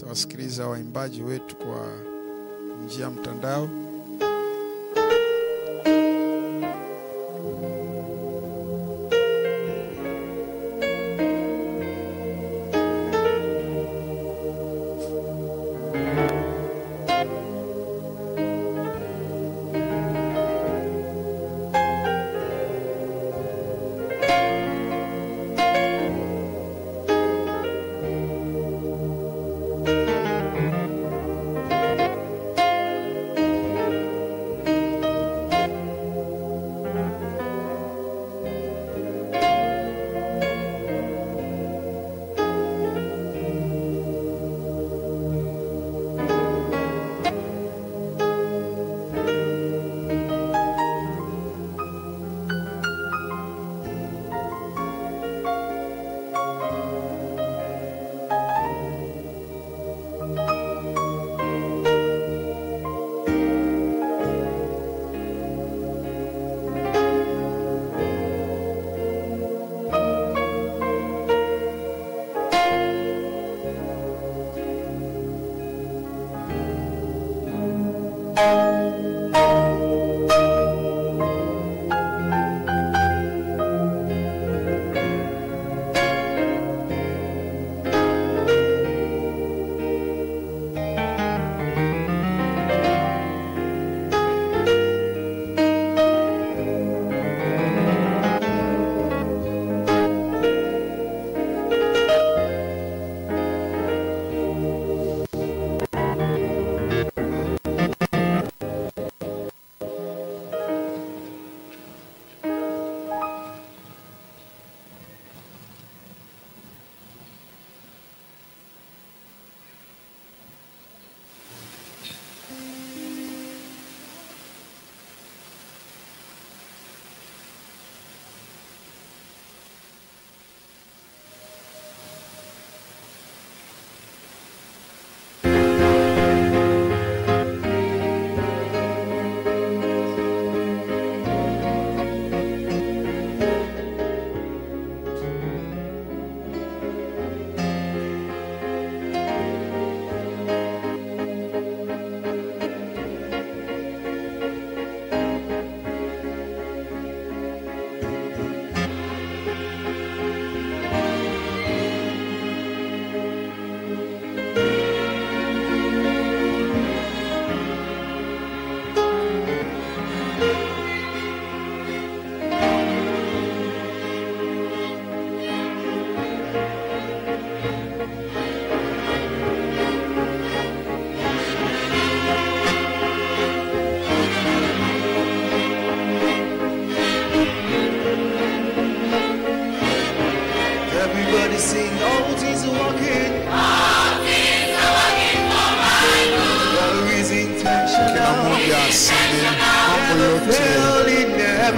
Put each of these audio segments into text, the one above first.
Tawasikiliza waimbaji wetu kwa njia mtandao.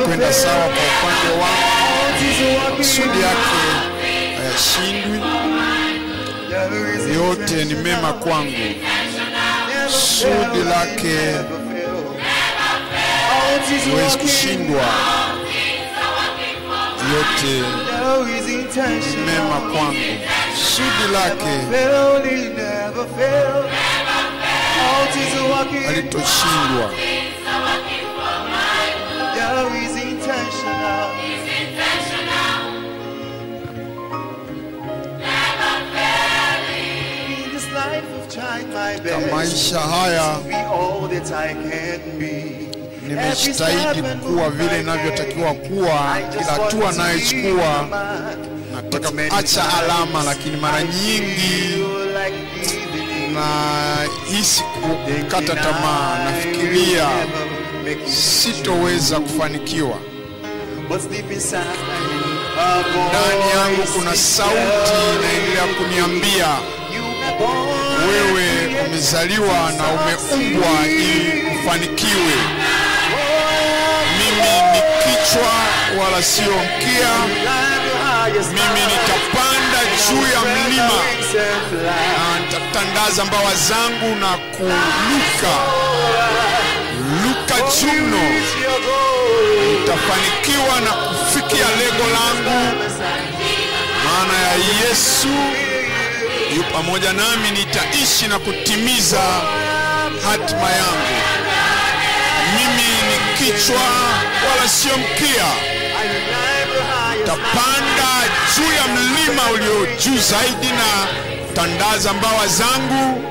Kwenda sawa kwa upande wangu, kusudi yake hayashindwi, yote ni mema kwangu, kusudi lake huwezi kushindwa, yote ni mema kwangu, kusudi lake halitoshindwa. Katika maisha haya nimejitahidi kuwa vile ninavyotakiwa kuwa. Kila hatua ninayochukua nataka kuacha alama, lakini mara nyingi nahisi kukata tamaa, nafikiria sitoweza kufanikiwa. Ndani yangu kuna sauti inaendelea kuniambia, wewe umezaliwa na umeumbwa ili ufanikiwe. Mimi ni kichwa wala sio mkia. Mimi nitapanda juu ya mlima na nitatandaza mbawa zangu na kuruka juu mno. Nitafanikiwa na kufikia lengo langu, maana ya Yesu yu pamoja nami, nitaishi na kutimiza hatima yangu. Mimi ni kichwa wala sio mkia. Tapanda juu ya mlima ulio juu zaidi na tandaza mbawa zangu.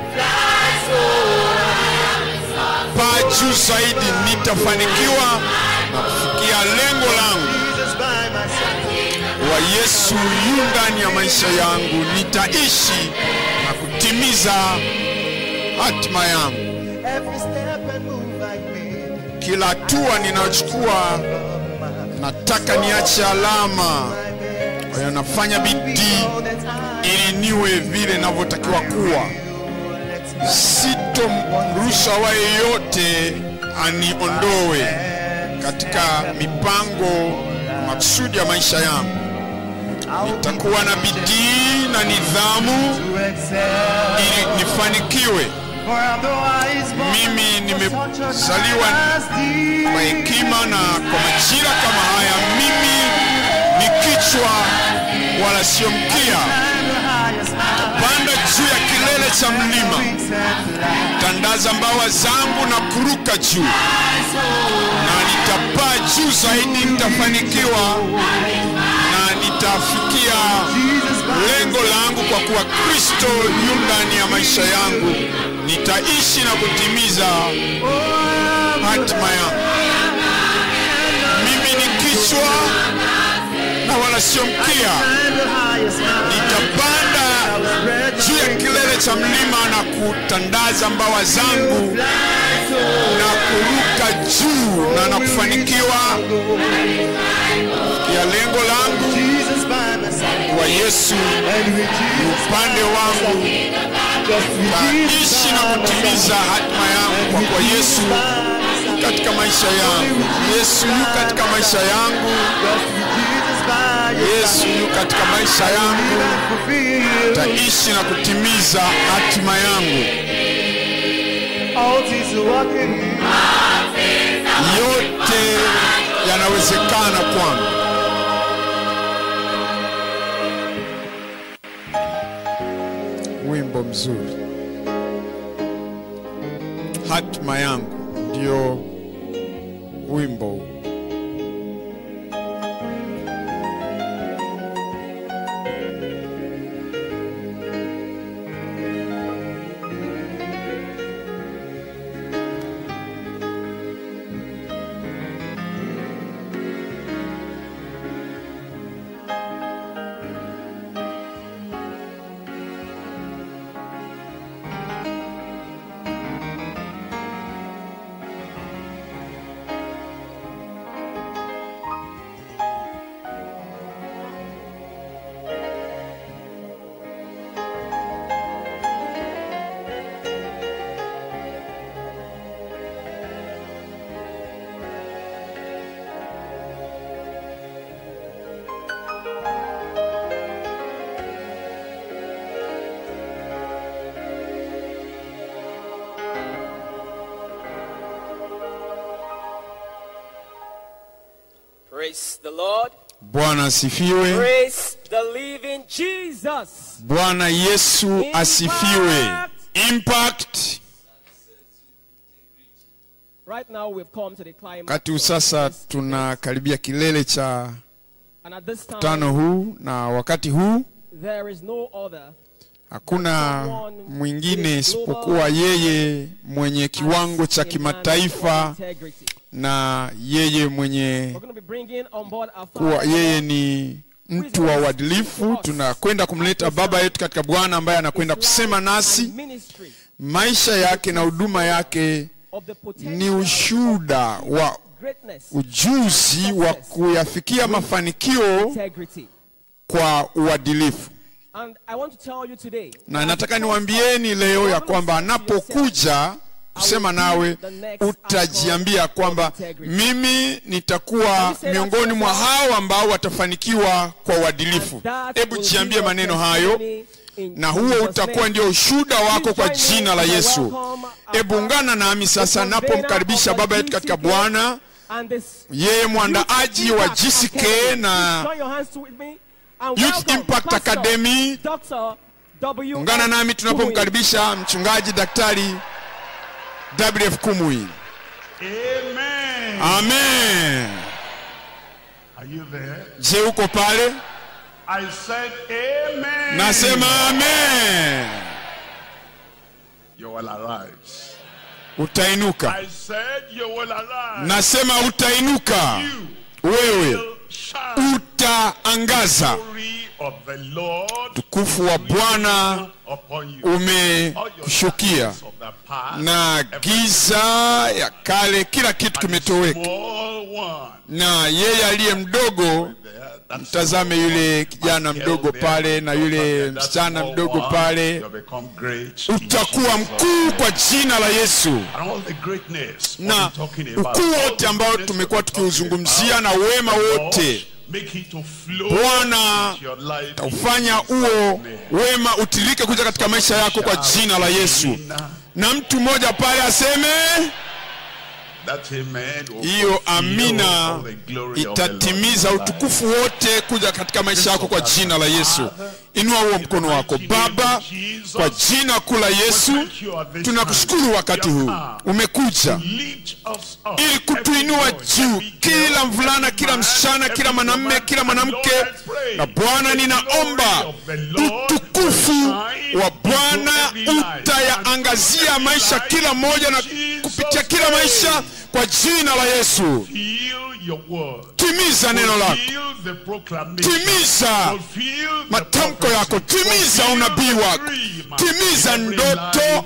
Paa juu zaidi, nitafanikiwa na kufikia lengo langu. Wa Yesu yu ndani ya maisha yangu, nitaishi na kutimiza hatima yangu. Kila hatua ninayochukua nataka niache alama. Kwa hiyo nafanya bidii ili niwe vile ninavyotakiwa kuwa. Sitomruhusu yeyote aniondoe katika mipango maksudi ya maisha yangu. Nitakuwa na bidii na nidhamu ili nifanikiwe. Mimi nimezaliwa kwa hekima na kwa majira kama haya. Mimi ni kichwa wala sio mkia. Panda juu ya kilele cha mlima, tandaza mbawa zangu na kuruka juu, na nitapaa juu zaidi. Nitafanikiwa na nitafikia lengo langu, kwa kuwa Kristo yu ndani ya maisha yangu. Nitaishi na kutimiza hatima yangu. Mimi ni kichwa na wala sio mkia. Nitapanda juu ya kilele cha mlima na kutandaza mbawa zangu na kuruka juu na kufanikiwa ya lengo langu. Kwa Yesu upande wangu, nitaishi na kutimiza hatima yangu, kwa kuwa Yesu katika maisha yangu. Yesu yu katika maisha yangu. Yesu yu katika maisha yangu. Nitaishi na kutimiza hatima yangu. Yote yanawezekana kwangu. Wimbo mzuri. Hatima yangu ndio wimbo. Praise the Lord. Bwana asifiwe. Praise the living Jesus. Bwana Yesu asifiwe. Impact. Right now we've come to the climax. Kati sasa tunakaribia kilele cha mkutano huu, na wakati huu there is no other, hakuna mwingine isipokuwa yeye mwenye kiwango cha kimataifa, na yeye mwenye kuwa yeye ni mtu wa uadilifu. Tunakwenda kumleta baba yetu katika Bwana ambaye anakwenda kusema nasi. Maisha yake na huduma yake ni ushuhuda wa ujuzi wa kuyafikia mafanikio kwa uadilifu. Na nataka niwaambieni leo ya kwamba anapokuja kusema nawe, utajiambia kwamba mimi nitakuwa miongoni mwa hao ambao watafanikiwa kwa uadilifu. Hebu jiambie maneno hayo, na huo utakuwa ndio ushuhuda wako kwa jina la Yesu. Hebu ungana nami sasa napomkaribisha baba yetu katika Bwana, yeye mwandaaji wa GCK na Youth Impact Academy, W. Ungana nami tunapomkaribisha mchungaji daktari WF Kumuyi. Amen. Amen. Are you there? Je, uko pale? I said amen. Nasema amen. You will arise. Utainuka. I said you will arise. Nasema utainuka. You Wewe will shine. utaangaza. Glory of the Lord Tukufu wa Bwana upon you. umekushukia Of the past, na giza ya kale kila kitu kimetoweka. small one Na yeye aliye mdogo, there, that's mtazame yule kijana mdogo pale na yule msichana mdogo pale, you become great in utakuwa Jesus. mkuu kwa jina la Yesu. And all the greatness Na what we're talking about, ukuu all wote the ambao goodness tumekuwa we're talking tukiuzungumzia about, na wema Lord, wote, make it to flow Bwana into your life. ufanya huo wema utilike kuja katika maisha yako kwa jina la Yesu. Na mtu mmoja pale aseme That amen will hiyo fulfill amina all the glory of the itatimiza Lord. utukufu wote kuja katika maisha yako kwa jina la Yesu. Inua huo mkono wako. Baba, kwa jina kuu la Yesu, tunakushukuru wakati huu umekuja Lift us up. ili kutuinua juu, kila mvulana, kila msichana, kila mwanamume, kila mwanamke. Na Bwana, ninaomba utukufu wa Bwana utayaangazia maisha kila moja na kupitia kila maisha kwa jina la Yesu. Feel your word. Timiza neno lako, Feel the proclamation. timiza Fulfill the matamko yako, timiza unabii wako, timiza ndoto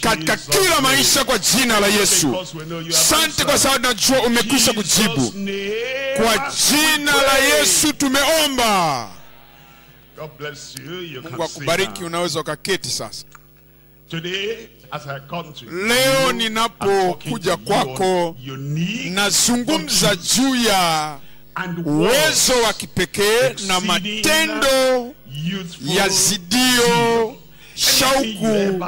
katika kila maisha kwa jina la Yesu. Asante kwa sababu najua umekwisha kujibu. Kwa jina la Yesu tumeomba. God bless you. You Mungu can sit akubariki, down. unaweza ukaketi sasa. Today, as I come to Leo you, ninapokuja kwako, nazungumza juu ya uwezo wa kipekee na matendo ya zidio, shauku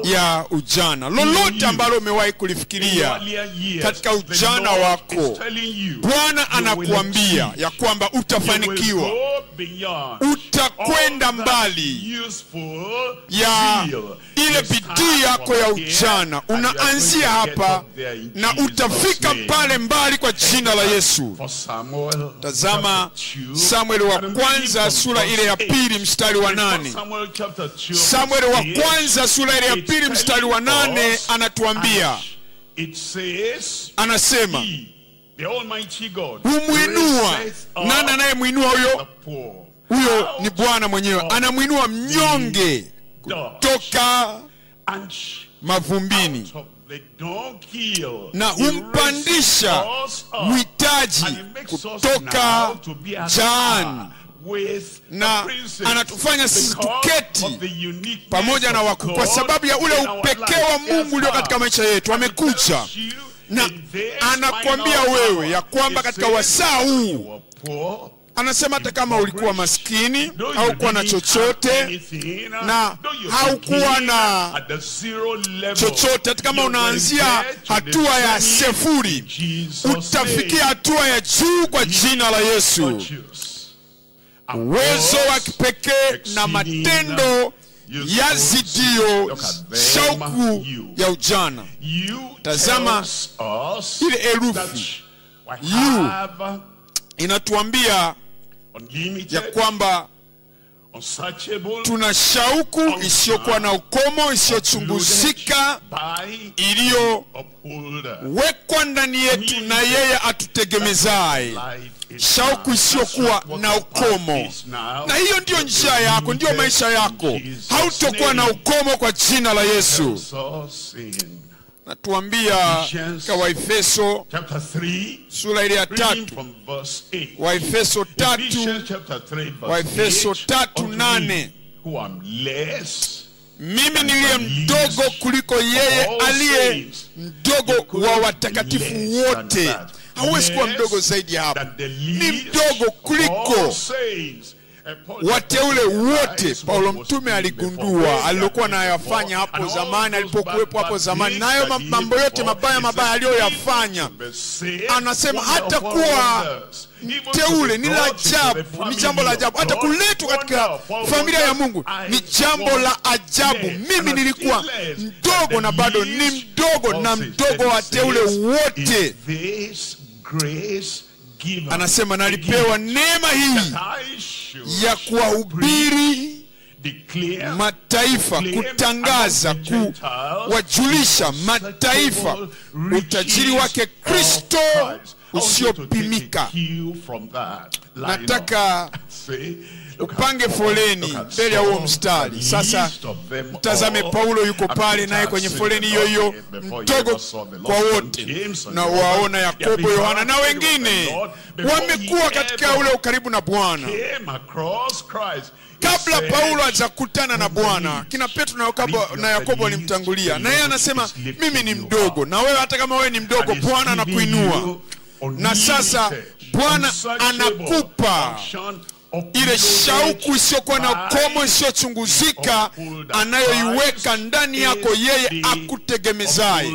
ya ujana. Lolote ambalo umewahi kulifikiria katika ujana wako, Bwana anakuambia ya kwamba utafanikiwa, utakwenda mbali ya ile bidii yako ya ujana. Unaanzia hapa na utafika pale mbali kwa jina la Yesu. Tazama Samueli wa kwanza sura ile ya 2 mstari wa 8. Samueli wa kwanza sura ile ya 2 mstari wa 8 anatuambia, anasema, humwinua. Nani anayemwinua huyo? Huyo ni Bwana mwenyewe. Anamwinua mnyonge kutoka mavumbini na humpandisha mhitaji kutoka jani, na anatufanya sisi tuketi pamoja na wakuu kwa sababu ya ule upekee wa Mungu ulio katika maisha yetu. Amekuja na anakuambia wewe ya kwamba katika wasaa huu, anasema hata kama ulikuwa maskini, haukuwa na chochote na haukuwa na chochote, hata kama unaanzia hatua ya sifuri, utafikia hatua ya juu kwa jina la Yesu. Uwezo wa kipekee na matendo ya zidio, shauku ya ujana. Tazama ile herufi yu inatuambia ya kwamba tuna shauku isiyokuwa na ukomo, isiyochunguzika, iliyowekwa ndani yetu na yeye atutegemezaye. Shauku isiyokuwa na ukomo. Na hiyo ndiyo njia yako, ndiyo maisha yako. Hautokuwa na ukomo kwa jina la Yesu. Natuambia kwa Waefeso sura ile ya 3, Waefeso 3:8, mimi niliye mdogo kuliko yeye aliye mdogo wa watakatifu wote. Hauwezi kuwa mdogo zaidi ya hapa, ni mdogo kuliko. wateule wote Paulo mtume aligundua alilokuwa anayafanya hapo zamani, alipokuwepo hapo zamani, nayo mambo yote mabaya aliyoyafanya. Anasema hata kuwa mteule ni la ajabu, ni jambo la ajabu. Hata kuletwa katika familia ya Mungu ni jambo la ajabu. Mimi nilikuwa mdogo na bado ni mdogo na mdogo wa wateule wote. Anasema nalipewa neema hii ya kuwahubiri mataifa, kutangaza, kuwajulisha mataifa utajiri wake Kristo usiopimika. Nataka upange foleni mbele ya huo mstari. Sasa mtazame Paulo yuko pale naye kwenye foleni hiyo, mdogo kwa wote, na waona Yakobo, Yohana na wengine wamekuwa katika ule ukaribu na Bwana. Kabla Paulo hajakutana na Bwana, kina Petro na Yakobo walimtangulia, na yeye anasema mimi ni mdogo, na wewe hata kama wewe ni mdogo Bwana anakuinua. Na sasa Bwana anakupa ile shauku isiyokuwa na ukomo, isiyochunguzika, anayoiweka ndani yako yeye akutegemezaye.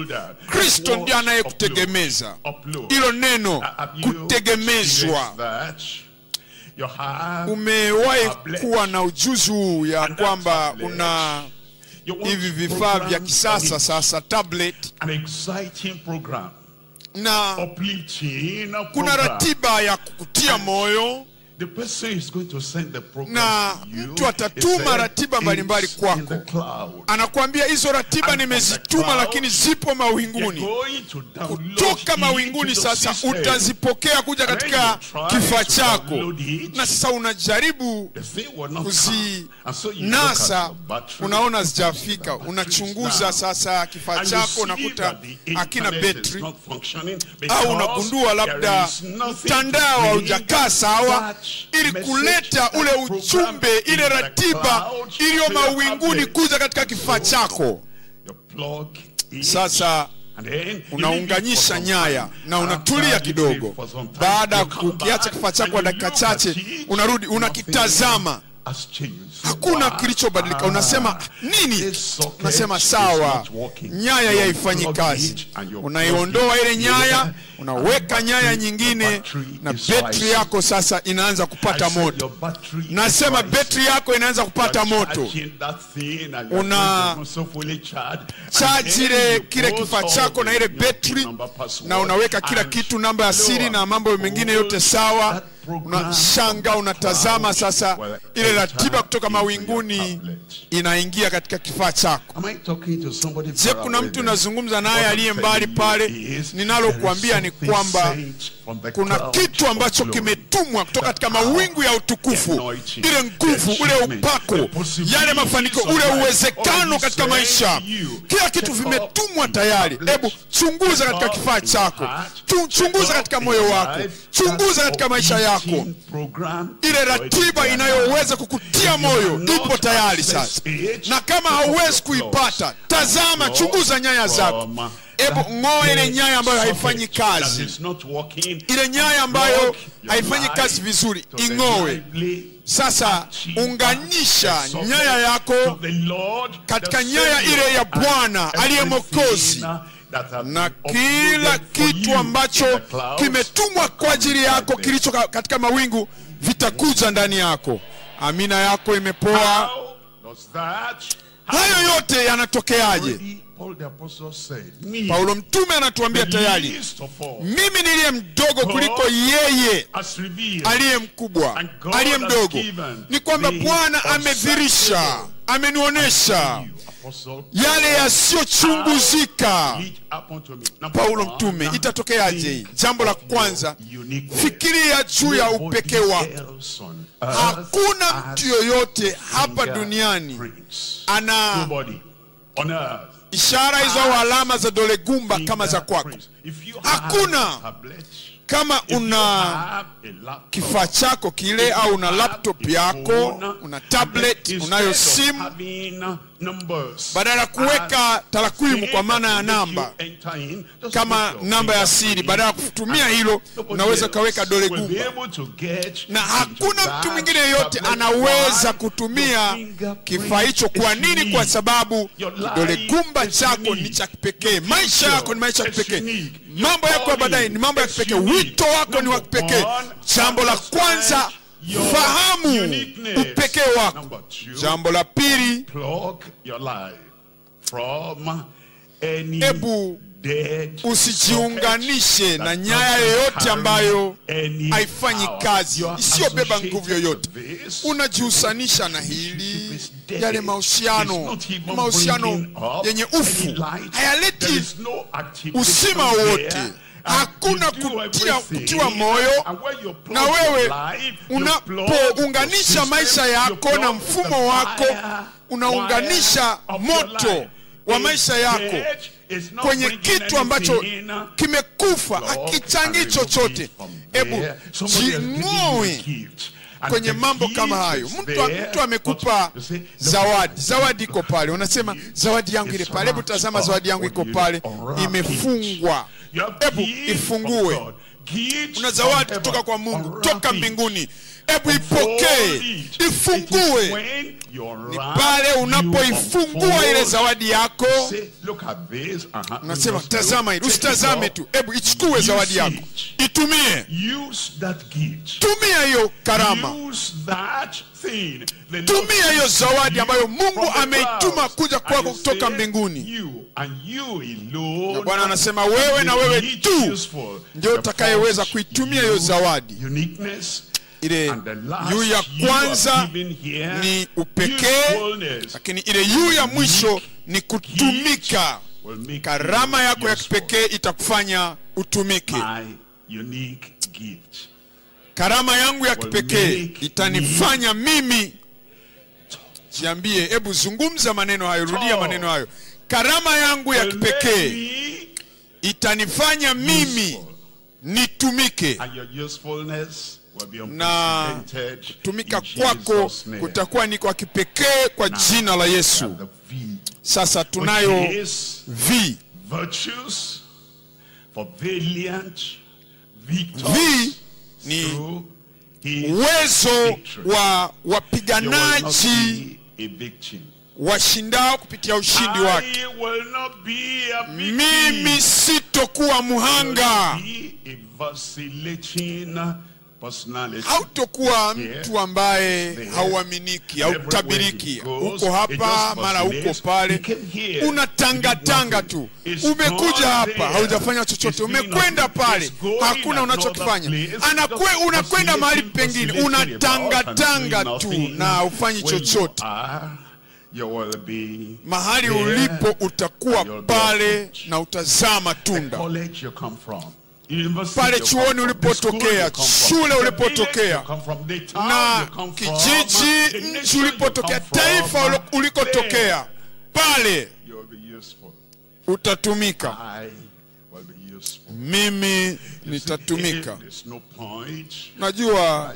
Kristo ndiye anayekutegemeza. Hilo neno kutegemezwa. Umewahi kuwa na ujuzi huu ya kwamba una hivi vifaa vya kisasa sasa, tablet, na kuna ratiba ya kukutia moyo, na mtu atatuma ratiba mbalimbali kwako. Anakuambia hizo ratiba nimezituma, lakini zipo mawinguni. Kutoka mawinguni sasa utazipokea kuja katika kifaa chako, na sasa unajaribu kuzinasa, unaona zijafika. Unachunguza sasa kifaa chako, unakuta hakina betri, au unagundua labda mtandao haujakaa sawa, ili kuleta ule ujumbe, ile ratiba iliyo mawinguni kuja katika kifaa chako. Sasa unaunganisha nyaya na unatulia kidogo. Baada ya kukiacha kifaa chako kwa dakika chache, unarudi unakitazama, hakuna kilichobadilika. Unasema nini? Unasema sawa, nyaya haifanyi kazi. Unaiondoa ile nyaya, unaweka nyaya nyingine, na betri yako sasa inaanza kupata moto. Nasema betri yako inaanza kupata moto. Una charge kile kifaa chako na ile betri, na unaweka kila kitu, namba ya siri na mambo mengine yote sawa. Unashanga, unatazama sasa ile ratiba kutoka mawinguni inaingia katika kifaa chako. Je, kuna mtu nazungumza naye aliye mbali pale? Ninalokuambia ni kwamba kuna kitu ambacho kimetumwa kutoka katika mawingu ya utukufu. Ile nguvu, ule upako, yale mafanikio, ule uwezekano katika maisha, kila kitu vimetumwa tayari. Hebu chunguza katika kifaa chako, chunguza katika moyo wako, chunguza katika maisha yako. Ile ratiba inayoweza kukutia moyo ipo tayari sasa. Na kama hauwezi kuipata, tazama, chunguza nyaya zako. Hebu ng'oa ile nyaya ambayo haifanyi kazi. Ile nyaya ambayo haifanyi kazi vizuri, ing'oe. Sasa unganisha nyaya yako katika nyaya ile ya Bwana aliye Mwokozi, na kila kitu ambacho kimetumwa kwa ajili yako kilicho katika mawingu vitakuja ndani yako. Amina yako imepoa. Hayo yote yanatokeaje? Paulo mtume anatuambia tayari, mimi niliye mdogo kuliko yeye aliye mkubwa, aliye mdogo. Ni kwamba Bwana amedhihirisha, amenionyesha yale yasiyochunguzika. Paulo mtume, itatokeaje? Jambo la kwanza, fikiria juu ya upekee wako. Hakuna mtu yoyote hapa duniani ana ishara hizo au alama za dole gumba kama za kwako. Hakuna. Kama una kifaa chako kile au una laptop yako, una tablet, unayo simu, badala kuweka tarakwimu kwa maana ya namba kama namba ya siri, badala kutumia hilo unaweza kaweka dole gumba. Na hakuna mtu mwingine yote anaweza kutumia kifaa hicho. Kwa nini? Kwa sababu dole gumba chako ni cha kipekee. Maisha yako ni maisha ya kipekee. Mambo yako ya baadaye ni mambo ya kipekee. Wito wako ni wa kipekee. Jambo la kwanza, fahamu upekee wako. Jambo la pili, ebu usijiunganishe na nyaya yoyote ambayo haifanyi kazi, isiyobeba nguvu yoyote. Unajihusanisha na hili, yale mahusiano yenye ufu, hayaleti usima wote. Hakuna kutiwa moyo. Na wewe unapounganisha maisha yako na mfumo wako, unaunganisha moto wa maisha yako kwenye kitu ambacho kimekufa, hakichangi chochote. Ebu jing'oe kwenye mambo kama hayo. Mtu amekupa zawadi iko pale, unasema zawadi yangu ile pale, hebu tazama zawadi yangu iko pale, imefungwa, hebu ifungue. Una zawadi kutoka kwa Mungu, toka mbinguni, hebu ipokee, ifungue. Ni pale unapoifungua ile zawadi yako, unasema tazama hili. Usitazame tu, hebu ichukue zawadi yako, itumie. Tumia hiyo karama, tumia hiyo zawadi ambayo Mungu ameituma kuja kwako kutoka mbinguni. Na Bwana anasema wewe na wewe tu ndio utakayeweza kuitumia hiyo zawadi. Ile yu ya kwanza ni upekee, lakini ile yu ya mwisho ni kutumika. Karama yako ya kipekee itakufanya utumike. Karama yangu ya kipekee itanifanya mimi, jiambie, hebu zungumza maneno hayo, rudia maneno hayo. Karama yangu ya kipekee itanifanya mimi nitumike. Na kutumika kwako kutakuwa ni kwa kipekee kwa jina la Yesu. Sasa tunayo V. V ni uwezo wa wapiganaji washindao kupitia ushindi wake. Mimi sitokuwa muhanga. Hautokuwa mtu ambaye hauaminiki, hautabiriki. Uko hapa mara uko pale, unatangatanga tu. Umekuja hapa haujafanya chochote, umekwenda pale hakuna unachokifanya. Unakwenda mahali pengine, unatangatanga tu na ufanyi chochote. Mahali ulipo utakuwa pale na utazama tunda. Pale chuoni ulipotokea, shule ulipotokea, na kijiji, nchi ulipotokea, taifa ulikotokea, pale utatumika. Mimi nitatumika. Najua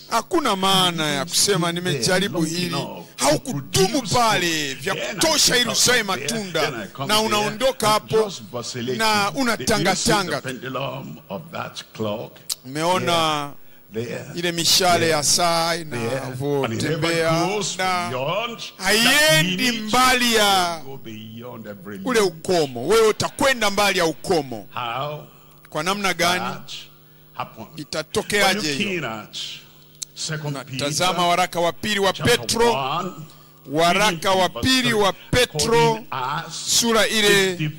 hakuna maana ya kusema nimejaribu hili. Haukudumu pale vya kutosha ili usae matunda, na unaondoka hapo na unatangatanga. Umeona ile mishale ya saa inavyotembea na haiendi mbali ya ule ukomo. Wewe utakwenda mbali ya ukomo. Kwa namna gani? Itatokeaje hiyo? Tazama waraka wa pili wa Petro, waraka wa pili wa Petro sura ile,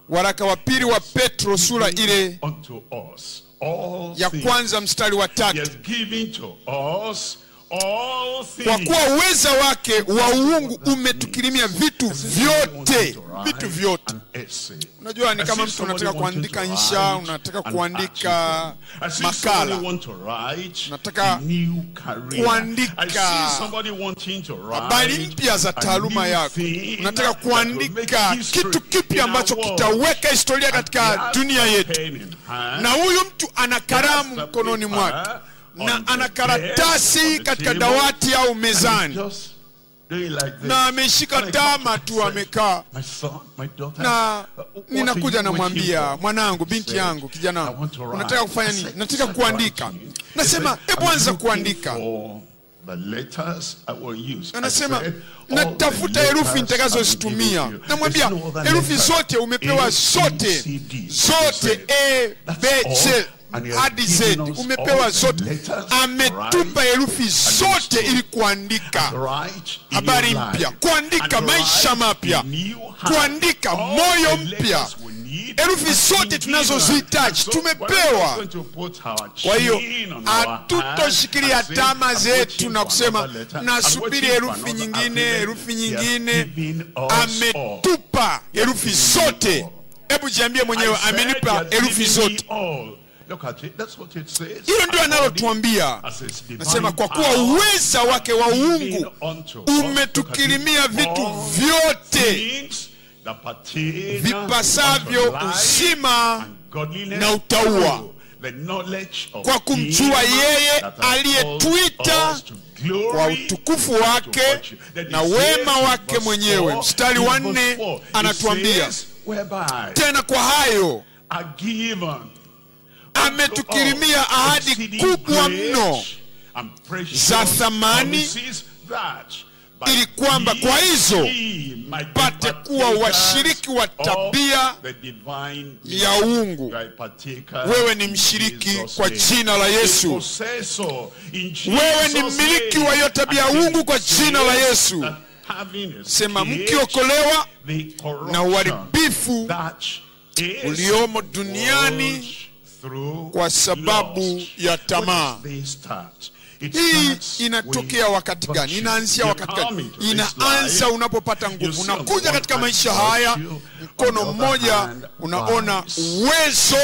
waraka wa pili wa Petro sura ile ya kwanza mstari wa 3. all kwa things. kuwa uweza wake wa uungu umetukirimia vitu vyote. Vitu vyote. Unajua ni kama mtu unataka kuandika insha, unataka kuandika makala, unataka kuandika habari mpya za taaluma yako, unataka kuandika kitu kipya ambacho kitaweka historia katika dunia yetu, na huyu mtu ana kalamu mkononi mwake na ana karatasi katika dawati au mezani, na ameshika tama tu amekaa, na ninakuja namwambia, mwanangu, binti yangu, kijana wangu, unataka kufanya nini? Nataka kuandika. Nasema hebu anza kuandika. Anasema natafuta herufi nitakazozitumia. Namwambia herufi zote umepewa, zote A B C hadi Z umepewa zote. Ametupa herufi zote ili kuandika habari mpya, kuandika maisha mapya, kuandika moyo mpya. Herufi zote tunazozihitaji tumepewa. Kwa hiyo hatutoshikilia tama zetu na kusema nasubiri herufi nyingine. Ametupa herufi zote. Hebu jiambie mwenyewe, amenipa herufi zote. Hilo ndio analotuambia. Nasema kwa kuwa uweza wake wa uungu umetukirimia vitu vyote vipasavyo uzima na utauwa, kwa kumjua yeye aliyetuita kwa utukufu wake na wema wake mwenyewe. Mstari wa 4 anatuambia tena, kwa hayo ametukirimia ahadi kubwa mno za thamani, ili kwamba kwa hizo pate kuwa washiriki wa tabia ya uungu. Wewe ni mshiriki kwa jina la Yesu. Wewe ni mmiliki wa hiyo tabia ya uungu kwa jina la Yesu. Sema, mkiokolewa na uharibifu uliomo duniani kwa sababu ya tamaa. Hii inatokea wakati gani? Inaanzia wakati gani? Inaanza unapopata nguvu. Unakuja katika maisha haya, mkono mmoja unaona uwezo,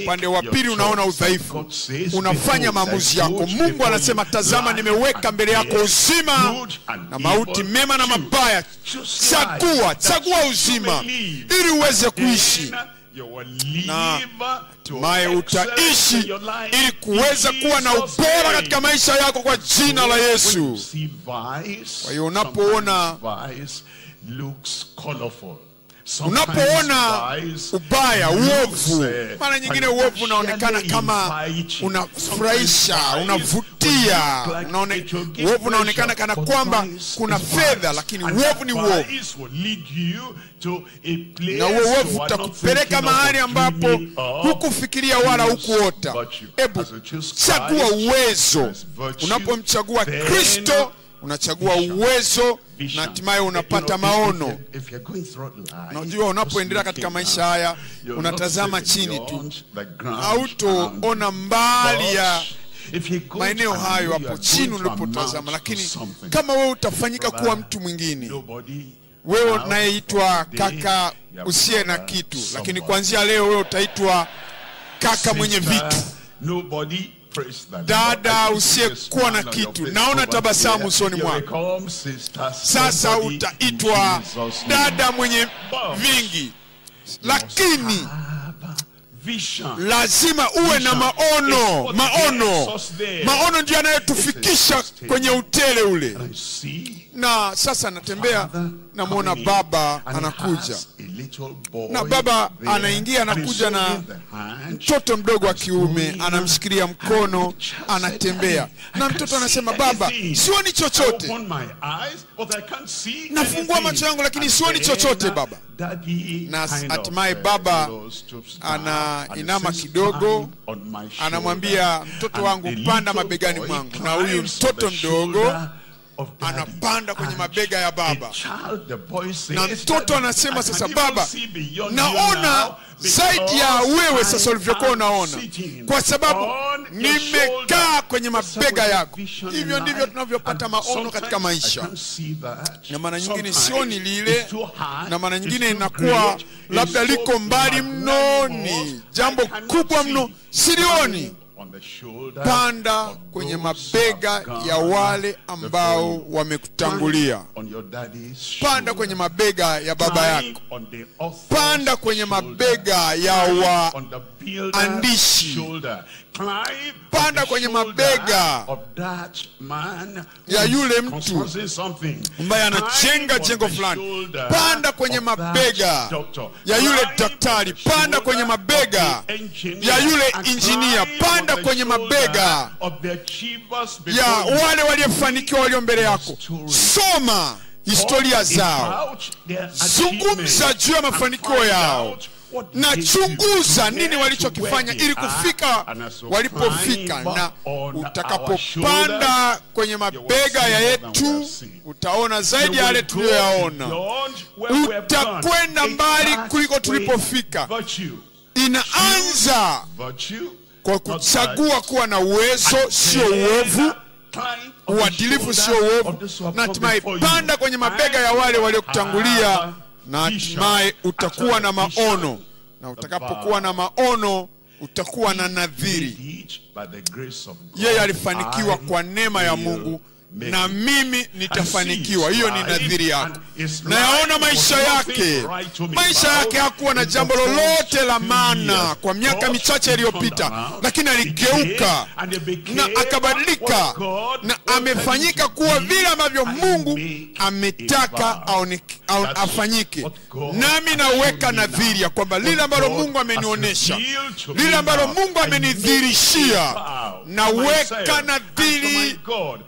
pande wa pili unaona udhaifu. Unafanya maamuzi yako. Mungu anasema, tazama nimeweka mbele yako uzima na mauti, mema na mabaya. Chagua uzima ili uweze kuishi, na hatimaye utaishi ili kuweza kuwa na ubora katika maisha yako kwa jina la Yesu. Kwa hiyo unapoona ubaya, uovu, mara nyingine uovu unaonekana kama unafurahisha, unavutia, uovu unaonekana kana kwamba kuna fedha, lakini uovu ni uovu, na uovu utakupeleka mahali ambapo hukufikiria wala hukuota. Hebu chagua uwezo. Unapomchagua Kristo unachagua uwezo, na hatimaye unapata maono. Unajua, unapoendelea katika maisha haya unatazama chini tu, hautoona mbali ya maeneo hayo hapo chini ulipotazama. Lakini kama wewe utafanyika kuwa mtu mwingine, wewe unayeitwa kaka usiye na kitu, lakini kuanzia leo wewe utaitwa kaka mwenye vitu, dada usiyekuwa na kitu. Naona tabasamu usoni mwako. Sasa utaitwa dada mwenye vingi, lakini lazima uwe na maono. Maono ndio yanayotufikisha kwenye utele ule. Na sasa natembea, namuona baba anakuja, na baba anaingia, anakuja na mtoto mdogo wa kiume, anamshikilia mkono, anatembea na mtoto. Anasema, baba, sioni chochote. Nafungua macho yangu lakini sioni chochote baba. Na hatimaye baba anainama kidogo, anamwambia mtoto wangu, panda mabegani mwangu. Na huyu mtoto mdogo anapanda kwenye mabega ya baba. Na mtoto anasema sasa, baba, naona zaidi ya wewe sasa ulivyokuwa unaona, kwa sababu nimekaa kwenye mabega yako. Hivyo ndivyo tunavyopata maono katika maisha. Na mara nyingine sioni lile, na mara nyingine inakuwa labda liko mbali mno, ni jambo kubwa mno, silioni. Panda kwenye mabega ya wale ambao wamekutangulia. Panda kwenye mabega ya baba yako. Panda kwenye mabega ya waandishi. Panda kwenye mabega ya yule mtu ambaye anajenga jengo fulani. Panda kwenye mabega ya yule daktari. Panda kwenye mabega ya yule injinia. Panda kwenye mabega ya wale waliofanikiwa walio mbele yako. Soma historia zao. Zungumza juu ya mafanikio yao. Na chunguza nini walichokifanya ili kufika walipofika. Na utakapopanda kwenye mabega ya yetu, utaona zaidi ya yale tuliyoyaona. Utakwenda mbali kuliko tulipofika. Inaanza kwa kuchagua kuwa na uwezo, sio uovu. Uadilifu sio uovu. Na hatimaye panda kwenye mabega ya wale waliokutangulia, na hatimaye utakuwa na maono. Na utakapokuwa na maono, utakuwa na nadhiri. Yeye alifanikiwa kwa neema ya Mungu, na mimi nitafanikiwa. Hiyo ni nadhiri yake. Na yaona maisha yake. Maisha yake hakuwa na jambo lolote la maana kwa miaka michache iliyopita, lakini aligeuka na akabadilika, na amefanyika kuwa vile ambavyo Mungu ametaka afanyike. Nami naweka nadhiri ya kwamba lile ambalo Mungu amenionyesha, lile ambalo Mungu amenidhirishia, naweka nadhiri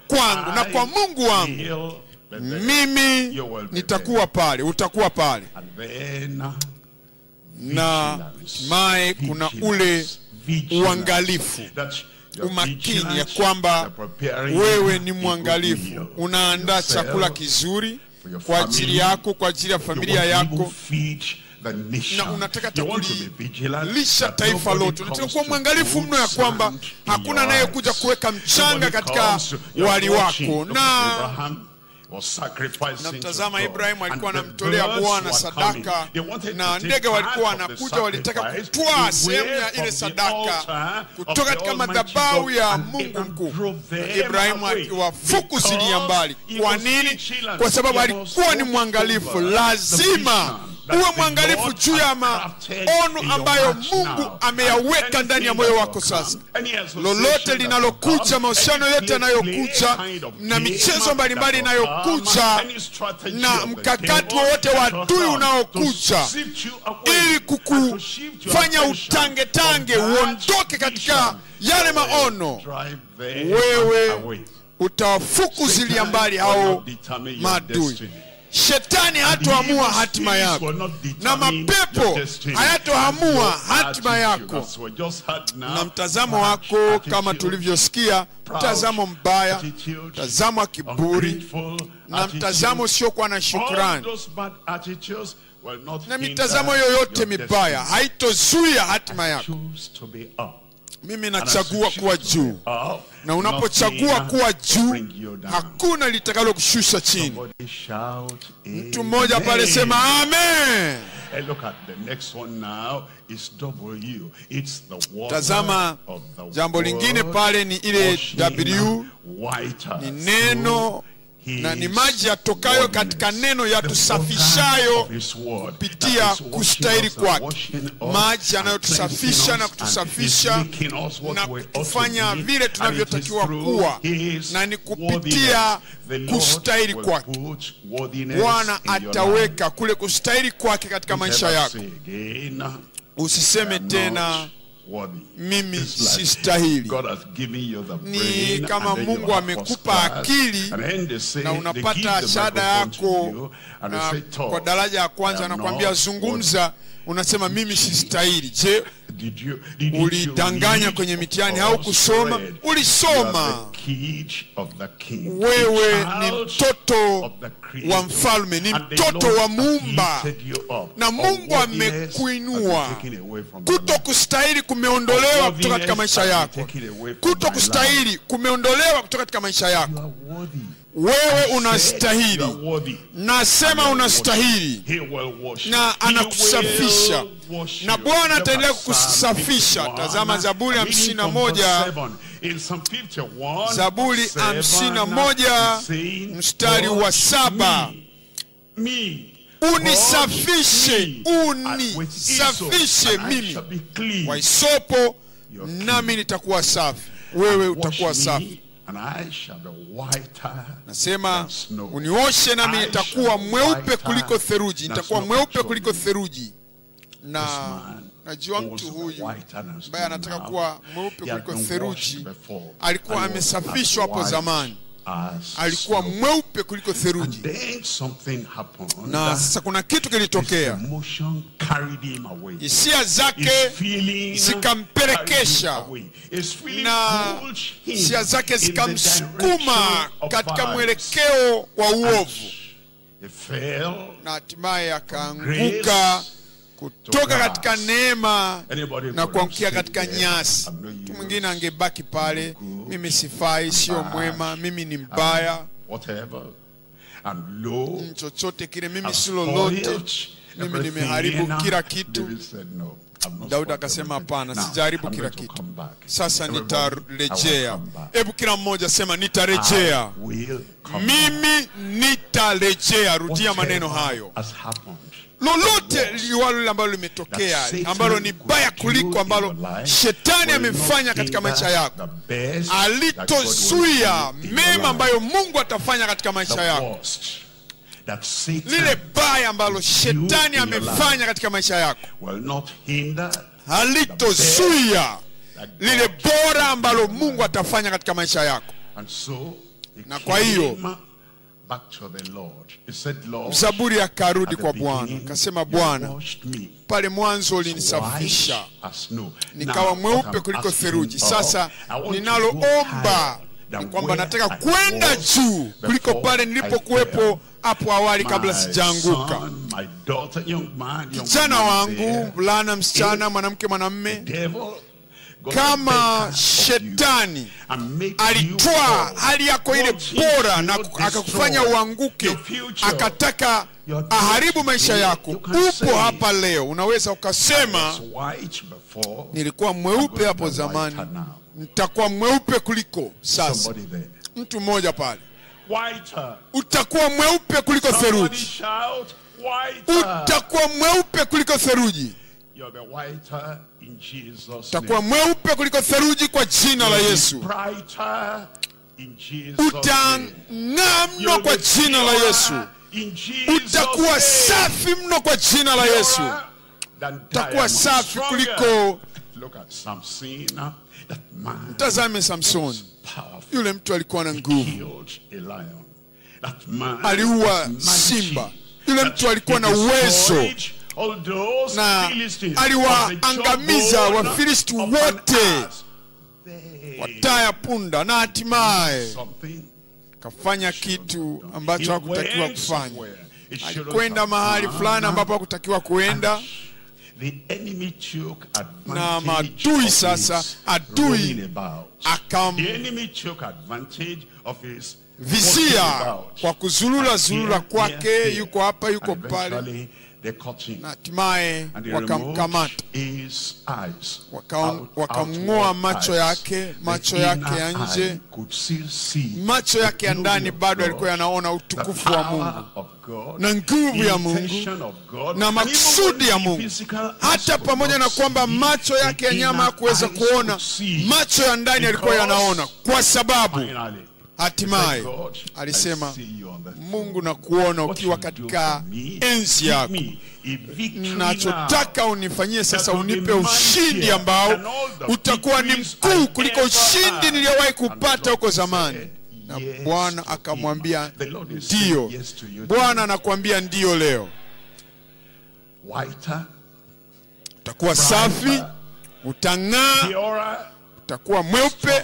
kwangu na kwa Mungu wangu, mimi nitakuwa pale, utakuwa pale. Na mae kuna ule uangalifu, umakini ya kwamba wewe ni mwangalifu. Unaandaa chakula kizuri kwa ajili yako, kwa ajili ya familia yako, na unataka kulisha taifa lote. Unataka kuwa mwangalifu mno ya kwamba hakuna anayekuja kuweka mchanga katika wali wako. Na mtazama, Ibrahim alikuwa anamtolea Bwana sadaka, na ndege walikuwa wanakuja, walitaka kutwaa sehemu ya ile sadaka kutoka katika madhabahu ya Mungu mkuu. Ibrahim akiwafukuzilia mbali. Kwa nini? Kwa sababu alikuwa ni mwangalifu. Lazima uwe mwangalifu juu ya maono ambayo Mungu ameyaweka ndani ya moyo wako. Sasa lolote linalokuja, mahusiano yote yanayokuja, na michezo mbalimbali inayokuja, na mkakati wowote wa adui unaokuja ili kukufanya utange uondoke katika yale maono, wewe utawafukuzilia mbali hao maadui. Shetani hatoamua hatima yako, na mapepo hayatoamua hatima yako. Na mtazamo wako, kama tulivyosikia, mtazamo mbaya, mtazamo wa kiburi, na mtazamo sio kuwa na shukrani, na mitazamo yoyote mibaya haitozuia hatima yako. Mimi nachagua kuwa juu. Na unapochagua kuwa juu, hakuna litakalo kushusha chini. Mtu mmoja pale sema amen. Tazama, jambo lingine pale ni ile W, ni neno, na ni maji yatokayo katika neno yatusafishayo kupitia kustahili kwake. Maji yanayotusafisha na kutusafisha na kutufanya vile tunavyotakiwa kuwa, na ni kupitia kustahili kwake. Bwana ataweka kule kustahili kwake katika maisha yako. Usiseme tena mimi sistahili. Ni kama Mungu amekupa akili na unapata shahada yako, na kwa daraja ya kwanza anakuambia zungumza, unasema mimi sistahili. Je, ulidanganya kwenye mitihani au kusoma? Ulisoma. kid of the king. wewe A ni child mtoto of the creator. wa mfalme, ni And the mtoto Lord wa has muumba, lifted you up. na Mungu Unworthiness amekuinua. has been taken away from your Kuto life. kustahili kumeondolewa kutoka katika maisha yako. Kuto kustahili kumeondolewa kutoka katika maisha yako. You are worthy. Wewe You unastahili. are worthy. Nasema unastahili. He will wash you. Na anakusafisha. He will wash Na you. Bwana ataendelea Look at Psalm kukusafisha. 51. Tazama Zaburi Reading from 51. verse 7. In Psalm 51, Zaburi 51 saying, mstari wa 7. Me. Unisafishe, unisafishe mimi kwa hisopo, nami nitakuwa safi. Wewe utakuwa safi. Nasema unioshe nami nitakuwa mweupe kuliko theluji. Nitakuwa mweupe kuliko theluji. Na najua mtu huyu ambaye anataka kuwa mweupe kuliko theluji alikuwa amesafishwa hapo zamani. Alikuwa mweupe kuliko theluji. Na sasa kuna kitu kilitokea. Hisia zake zikampelekesha, na hisia zake zikamsukuma katika mwelekeo wa uovu, na hatimaye akaanguka kutoka katika neema na kuangukia katika nyasi. Mtu mwingine angebaki pale, mimi sifai, sio mwema, mimi ni mbaya, chochote kile, mimi si lolote, mimi nimeharibu kila kitu. Daudi akasema hapana, sijaribu kila kitu, sasa nitarejea. Hebu kila mmoja sema nitarejea. Mimi nitarejea. Rudia maneno hayo. Lolote liwalo ambalo limetokea ambalo ni baya kuliko ambalo shetani amefanya katika maisha yako, alitozuia mema ambayo Mungu atafanya katika maisha yako. Lile baya ambalo shetani amefanya katika maisha yako halitozuia lile bora ambalo Mungu atafanya katika maisha yako. Na kwa hiyo Zaburi akarudi kwa Bwana, akasema, Bwana, pale mwanzo ulinisafisha nikawa mweupe kuliko theluji. Sasa ninaloomba ni kwamba nataka kwenda juu kuliko pale nilipokuwepo hapo awali kabla sijaanguka. Kijana wangu, mvulana, msichana, mwanamke, mwanamume, kama shetani alitwaa hali yako ile bora na akakufanya uanguke, akataka aharibu maisha yako, upo hapa leo, unaweza ukasema, nilikuwa mweupe hapo zamani, nitakuwa mweupe kuliko sasa. Mtu mmoja pale, utakuwa mweupe kuliko theluji. Utakuwa mweupe kuliko theluji. Utakuwa mweupe kuliko theluji kwa jina la Yesu. Utang'aa mno kwa jina la Yesu. Utakuwa safi mno kwa jina la Yesu. Utakuwa safi kuliko. Mtazame Samsoni. Yule mtu alikuwa na nguvu, aliua simba. Yule mtu alikuwa na uwezo na aliwaangamiza Wafilisti wote kwa taa ya punda, na hatimaye kafanya kitu ambacho hakutakiwa kufanya. Alikwenda mahali fulani ambapo hakutakiwa kuenda, na maadui sasa, adui akamvizia kwa kuzulula kwake, yuko hapa, yuko pale, na hatimaye wakamkamata, wakamng'oa macho yake ya nje. Macho yake ya ndani bado alikuwa yanaona utukufu wa Mungu na nguvu ya Mungu na makusudi ya Mungu. Hata pamoja na kwamba macho yake ya nyama hakuweza kuona, macho ya ndani alikuwa yanaona, kwa sababu hatimaye alisema, Mungu, na kuona ukiwa katika enzi yako. Nachotaka unifanyie sasa, unipe ushindi ambao utakuwa ni mkuu kuliko ushindi niliyowahi kupata huko zamani. Na Bwana akamwambia ndio. Bwana anakuambia ndio leo. Utakuwa safi, utang'aa, utakuwa mweupe,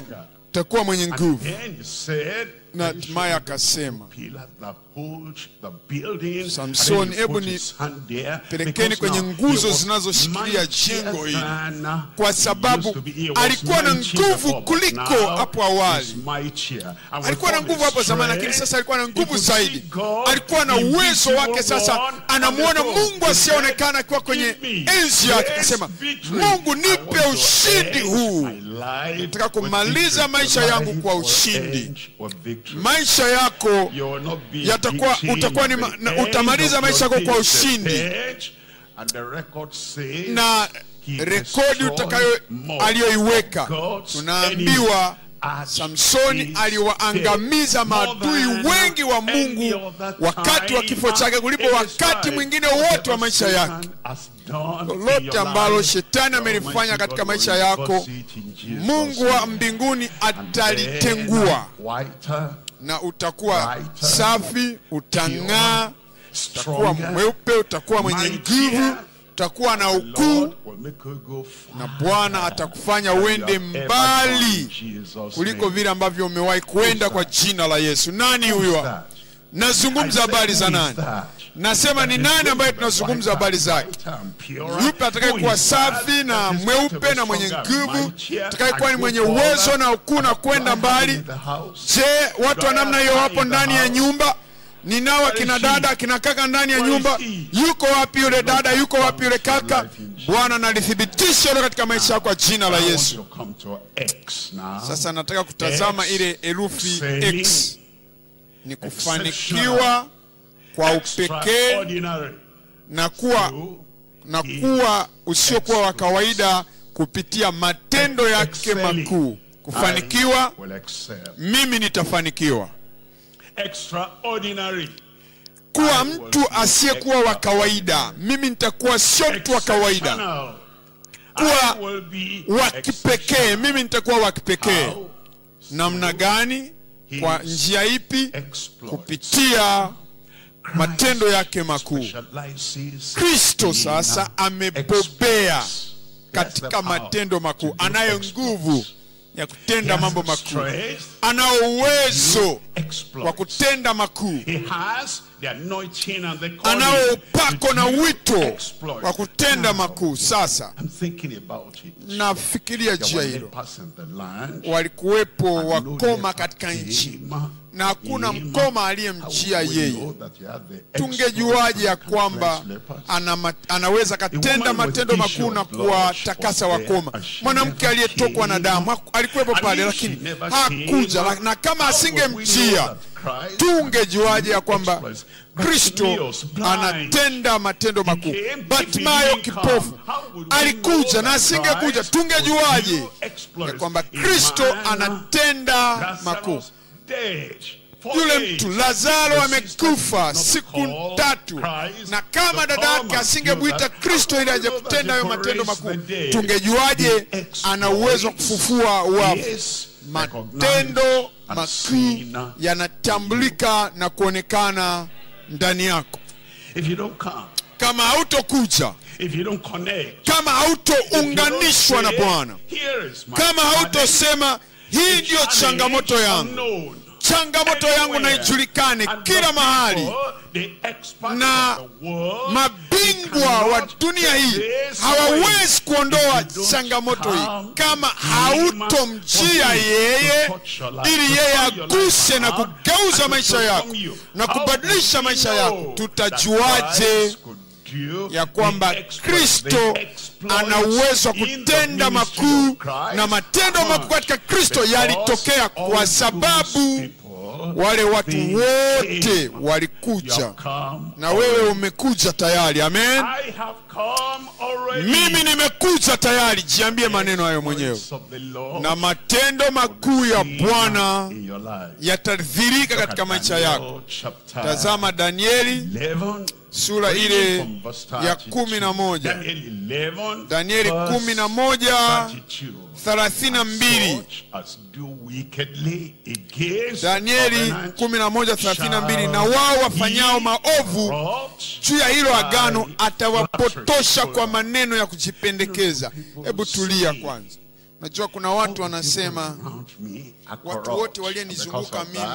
utakuwa mwenye nguvu. And he said, Na hatimaye akasema, Samsoni, hebu pelekeni kwenye nguzo zinazoshikilia jengo hili, kwa sababu alikuwa na nguvu kuliko hapo awali. Alikuwa na nguvu hapo zamani, lakini sasa alikuwa na nguvu zaidi. Alikuwa na uwezo wake. Sasa anamuona Mungu asiyeonekana akiwa kwenye enzi yake. Akasema, Mungu, nipe ushindi huu. Nataka kumaliza maisha yangu kwa ushindi. Maisha yako utamaliza maisha yako kwa ushindi. Na rekodi aliyoiweka, tunaambiwa Samsoni aliwaangamiza maadui wengi wa Mungu wakati wa kifo chake kuliko wakati mwingine wote wa maisha yake. Lolote ambalo shetani amelifanya katika maisha yako, Mungu wa mbinguni atalitengua, na utakuwa safi, utang'aa, utakuwa mweupe, utakuwa mwenye nguvu, utakuwa na ukuu, na Bwana atakufanya uende mbali kuliko vile ambavyo umewahi kwenda kwa jina la Yesu. Nani huyo? Nazungumza habari za nani? Nasema ni nani ambaye tunazungumza habari zake? Yupi atakayekuwa safi na mweupe na mwenye nguvu, atakayekuwa ni mwenye uwezo na ukuu na kwenda mbali? Je, watu wa namna hiyo wapo ndani ya nyumba? Ninao kina dada, kina kaka ndani ya nyumba. Yuko wapi yule dada? Yuko wapi yule kaka? Bwana nalithibitisha hilo katika maisha yako kwa jina la Yesu. Sasa nataka kutazama ile herufi X. Ni kufanikiwa kwa upekee na kuwa usiokuwa wa kawaida kupitia matendo yake makuu. Kufanikiwa, mimi nitafanikiwa. Extraordinary. Kuwa mtu asiyekuwa wa kawaida, mimi nitakuwa sio mtu wa kawaida. Kuwa wa kipekee, mimi nitakuwa wa kipekee. Namna gani? Kwa njia ipi? Kupitia matendo yake makuu. Kristo sasa amebobea katika matendo makuu. Anayo nguvu ya kutenda mambo makuu. Ana uwezo wa kutenda makuu. Ana upako na wito wa kutenda makuu. Sasa nafikiria juu ya hilo. Walikuwepo wakoma katika nchi, na hakuna mkoma aliyemjia yeye. Tungejuaje ya kwamba anaweza katenda matendo makuu na kuwatakasa wakoma? Mwanamke aliyetokwa na damu alikuwepo pale, lakini hakuja. Na kama asingemjia, tungejuaje ya kwamba Kristo anatenda matendo makuu? Bartimayo kipofu alikuja, na asingekuja, tungejuaje ya kwamba Kristo anatenda makuu? Yule mtu Lazaro amekufa siku 3, na kama dada yake asingemuita Kristo ili aje kutenda hayo matendo makuu, tungejuaje ana uwezo wa kufufua wafu? Matendo makuu yanatambulika na kuonekana ndani yako. Kama hautokuja, kama hautounganishwa na Bwana, kama hautosema hii ndio changamoto yangu, changamoto yangu na ijulikane kila mahali, na mabingwa wa dunia hii hawawezi kuondoa changamoto hii kama hautomjia yeye ili yeye aguse na kugeuza maisha yako na kubadilisha maisha yako. Tutajuaje ya kwamba Kristo ana uwezo wa kutenda makuu? Na matendo makuu katika Kristo yalitokea kwa sababu wale watu wote walikuja, na wewe umekuja tayari. Amen. Mimi nimekuja tayari. Jiambie maneno hayo mwenyewe, na matendo makuu ya Bwana yatadhihirika katika maisha yako. Tazama Danieli sura ile ya 11. Danieli 11:32. Danieli 11:32. Na wao wafanyao maovu juu ya hilo agano atawapotosha kwa maneno ya kujipendekeza. Hebu tulia kwanza. Najua kuna watu wanasema watu wote walionizunguka mimi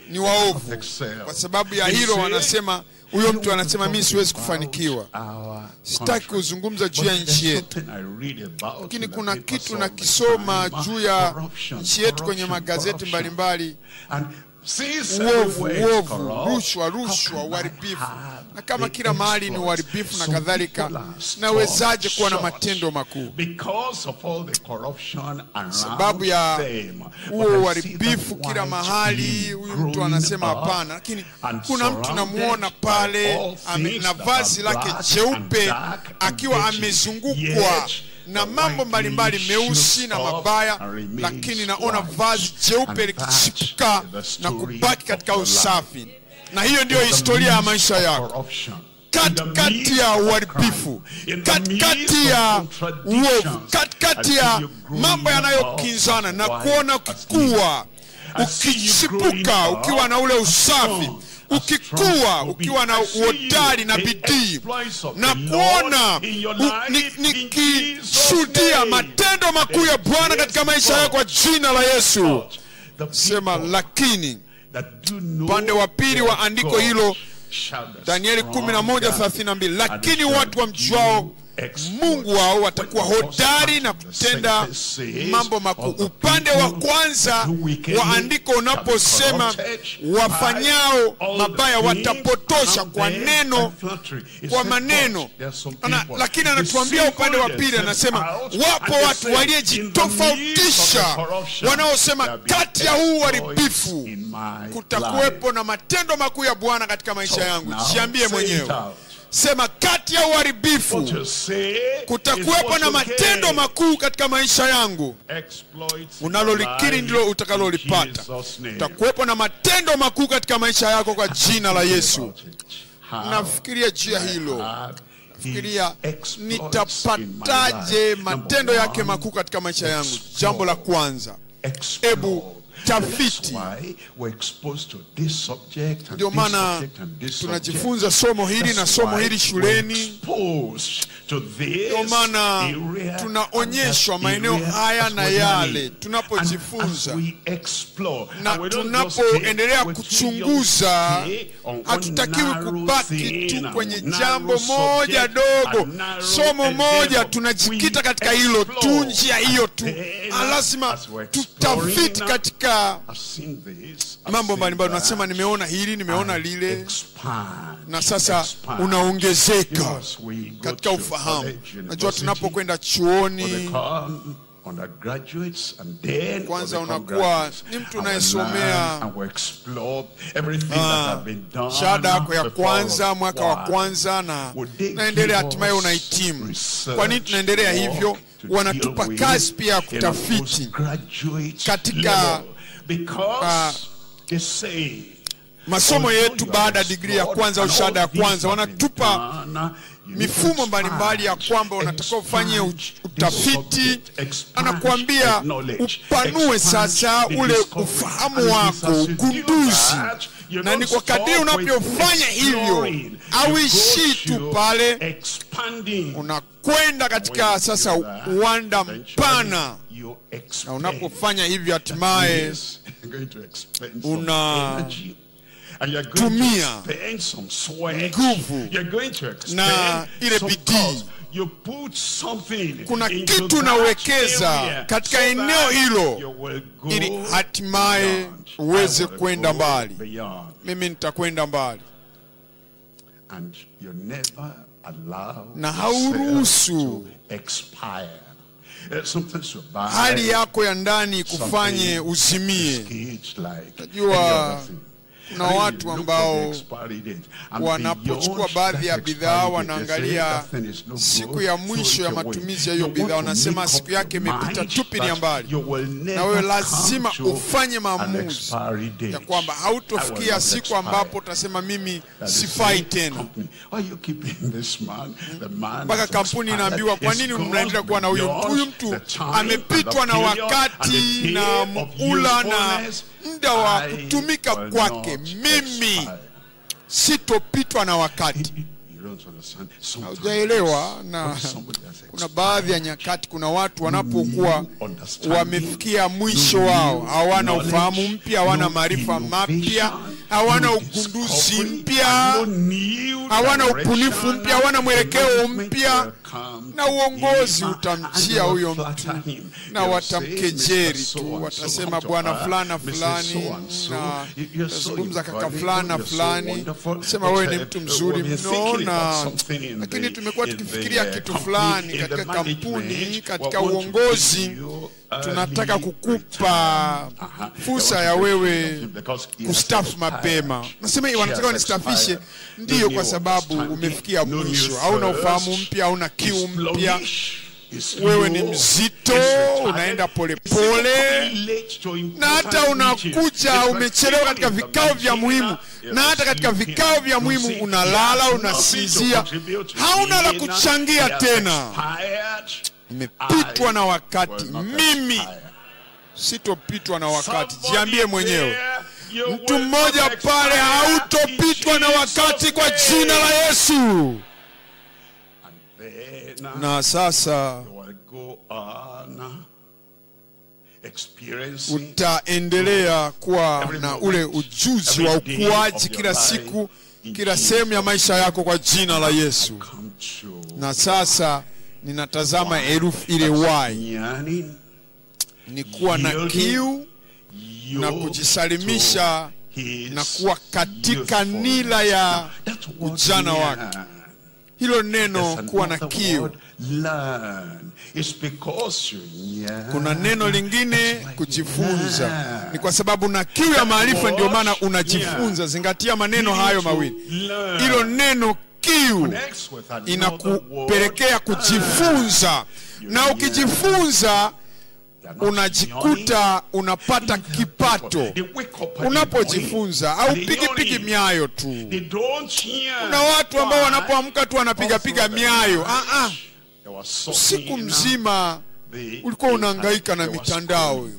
ni waovu. Kwa sababu ya hilo wanasema, huyo mtu anasema mimi siwezi kufanikiwa. Sitaki kuzungumza juu ya nchi yetu, lakini kuna kitu nakisoma juu ya nchi yetu kwenye magazeti mbalimbali. Uovu, rushwa, uharibifu. Na kama kila mahali ni uharibifu na kadhalika, nawezaje kuwa na matendo makuu? Sababu ya huo uharibifu kila mahali, huyu mtu anasema hapana. Lakini kuna mtu namuona pale na vazi lake jeupe akiwa amezungukwa na mambo mbalimbali meusi na mabaya, lakini naona vazi jeupe likichipuka na kubaki katika usafi. Na hiyo ndio historia ya maisha yako. Katikati ya uharibifu, katikati ya uovu, katikati ya mambo yanayokinzana, na kuona ukikua, ukichipuka, ukiwa na ule usafi, ukikua, ukiwa na uhodari na bidii, na kuona nikishuhudia matendo makuu ya Bwana katika maisha yako kwa jina la Yesu. Sema lakini. Upande wa pili wa andiko hilo, Danieli 11:32, lakini watu wamjuao Mungu wao watakuwa hodari na kutenda mambo makuu. Upande wa kwanza wa andiko unaposema wafanyao mabaya watapotosha kwa neno, kwa maneno, lakini anatuambia upande wa pili anasema wapo watu waliojitofautisha, wanaosema kati ya huu uharibifu kutakuwepo na matendo makuu ya Bwana katika maisha yangu. Jiambie mwenyewe. Sema kati ya uharibifu kutakuwepo na matendo makuu katika maisha yangu. Unalolikiri ndilo utakalolipata. Kutakuwepo na matendo makuu katika maisha yako kwa jina la Yesu. Nafikiria juu ya hilo. Nafikiria nitapataje matendo yake makuu katika maisha yangu. Jambo la kwanza, ebu tafiti. Ndio maana tunajifunza somo hili na somo hili shuleni. Ndio maana tunaonyeshwa maeneo haya na yale tunapojifunza, na tunapoendelea kuchunguza. Hatutakiwi kubaki tu kwenye jambo moja dogo, somo moja, tunajikita katika hilo tu, njia hiyo tu. Lazima tutafiti katika mambo mbalimbali. Unasema nimeona hili, nimeona lile, na sasa unaongezeka katika ufahamu. Najua tunapokwenda chuoni, kwanza unakuwa ni mtu unayesomea shahada yako ya kwanza, mwaka wa kwanza, na naendelea, hatimaye unahitimu. Kwa nini tunaendelea hivyo? Wanatupa kazi pia ya kutafiti katika masomo yetu. Baada ya degree ya kwanza au shahada ya kwanza, wanatupa mifumo mbalimbali ya kwamba unatakiwa ufanye utafiti. Anakuambia upanue sasa ule ufahamu wako, ugunduzi. Na ni kwa kadiri unapofanya hivyo, auishi tu pale, unakwenda katika sasa uwanda mpana. Na unapofanya hivyo, hatimaye unatumia nguvu na ile bidii. Kuna kitu unawekeza katika eneo hilo ili hatimaye uweze kwenda mbali. Mimi nitakwenda mbali. Na hauruhusu hali yako ya ndani kufanye uzimie. Najua kuna watu ambao wanapochukua baadhi ya bidhaa wanaangalia siku ya mwisho ya matumizi ya hiyo bidhaa, wanasema siku yake imepita, tupilia mbali. Na wewe lazima ufanye maamuzi ya kwamba hautofikia siku ambapo utasema mimi sifai tena. Mpaka kampuni inaambiwa, kwa nini mnaendelea kuwa na huyu mtu amepitwa na wakati na muula na muda wa kutumika kwake. Mimi sitopitwa na wakati. haujaelewa. Na kuna baadhi ya nyakati kuna watu wanapokuwa wamefikia mwisho wao, hawana ufahamu mpya, hawana maarifa mapya, hawana ugunduzi mpya, hawana ubunifu mpya, hawana mwelekeo mpya, na uongozi utamjia huyo mtu na watamkejeri tu, watasema bwana fulani fulani, na tazungumza kaka fulani fulani, sema wewe ni mtu mzuri mno, lakini tumekuwa tukifikiria kitu fulani katika kampuni, katika uongozi, tunataka kukupa fursa ya wewe kustafu mapema. Nasema wanataka wanistafishe, ndiyo, kwa sababu umefikia mwisho, hauna ufahamu mpya, hauna kiu mpya, wewe ni mzito, unaenda polepole, na hata unakuja umechelewa katika vikao vya muhimu, na hata katika vikao vya muhimu unalala, unasinzia, hauna la kuchangia tena. Umepitwa na wakati. Mimi sitopitwa na wakati, jiambie mwenyewe. Mtu mmoja pale, hautopitwa na wakati kwa jina la Yesu. Na sasa utaendelea kuwa na ule ujuzi wa ukuaji kila siku, kila sehemu ya maisha yako kwa jina la Yesu. Na sasa ninatazama herufi ile Y, ni kuwa na kiu na kujisalimisha na kuwa katika nila ya ujana wake. Hilo neno kuwa na kiu. Kuna neno lingine kujifunza. Ni kwa sababu na kiu ya maarifa ndio maana unajifunza. Zingatia maneno hayo mawili. Hilo neno kiu inakupelekea kujifunza, na ukijifunza unajikuta unapata kipato. Unapojifunza au pigi miayo tu. Kuna watu ambao wanapoamka tu wanapiga miayo. Siku mzima ulikuwa unahangaika na mitandao,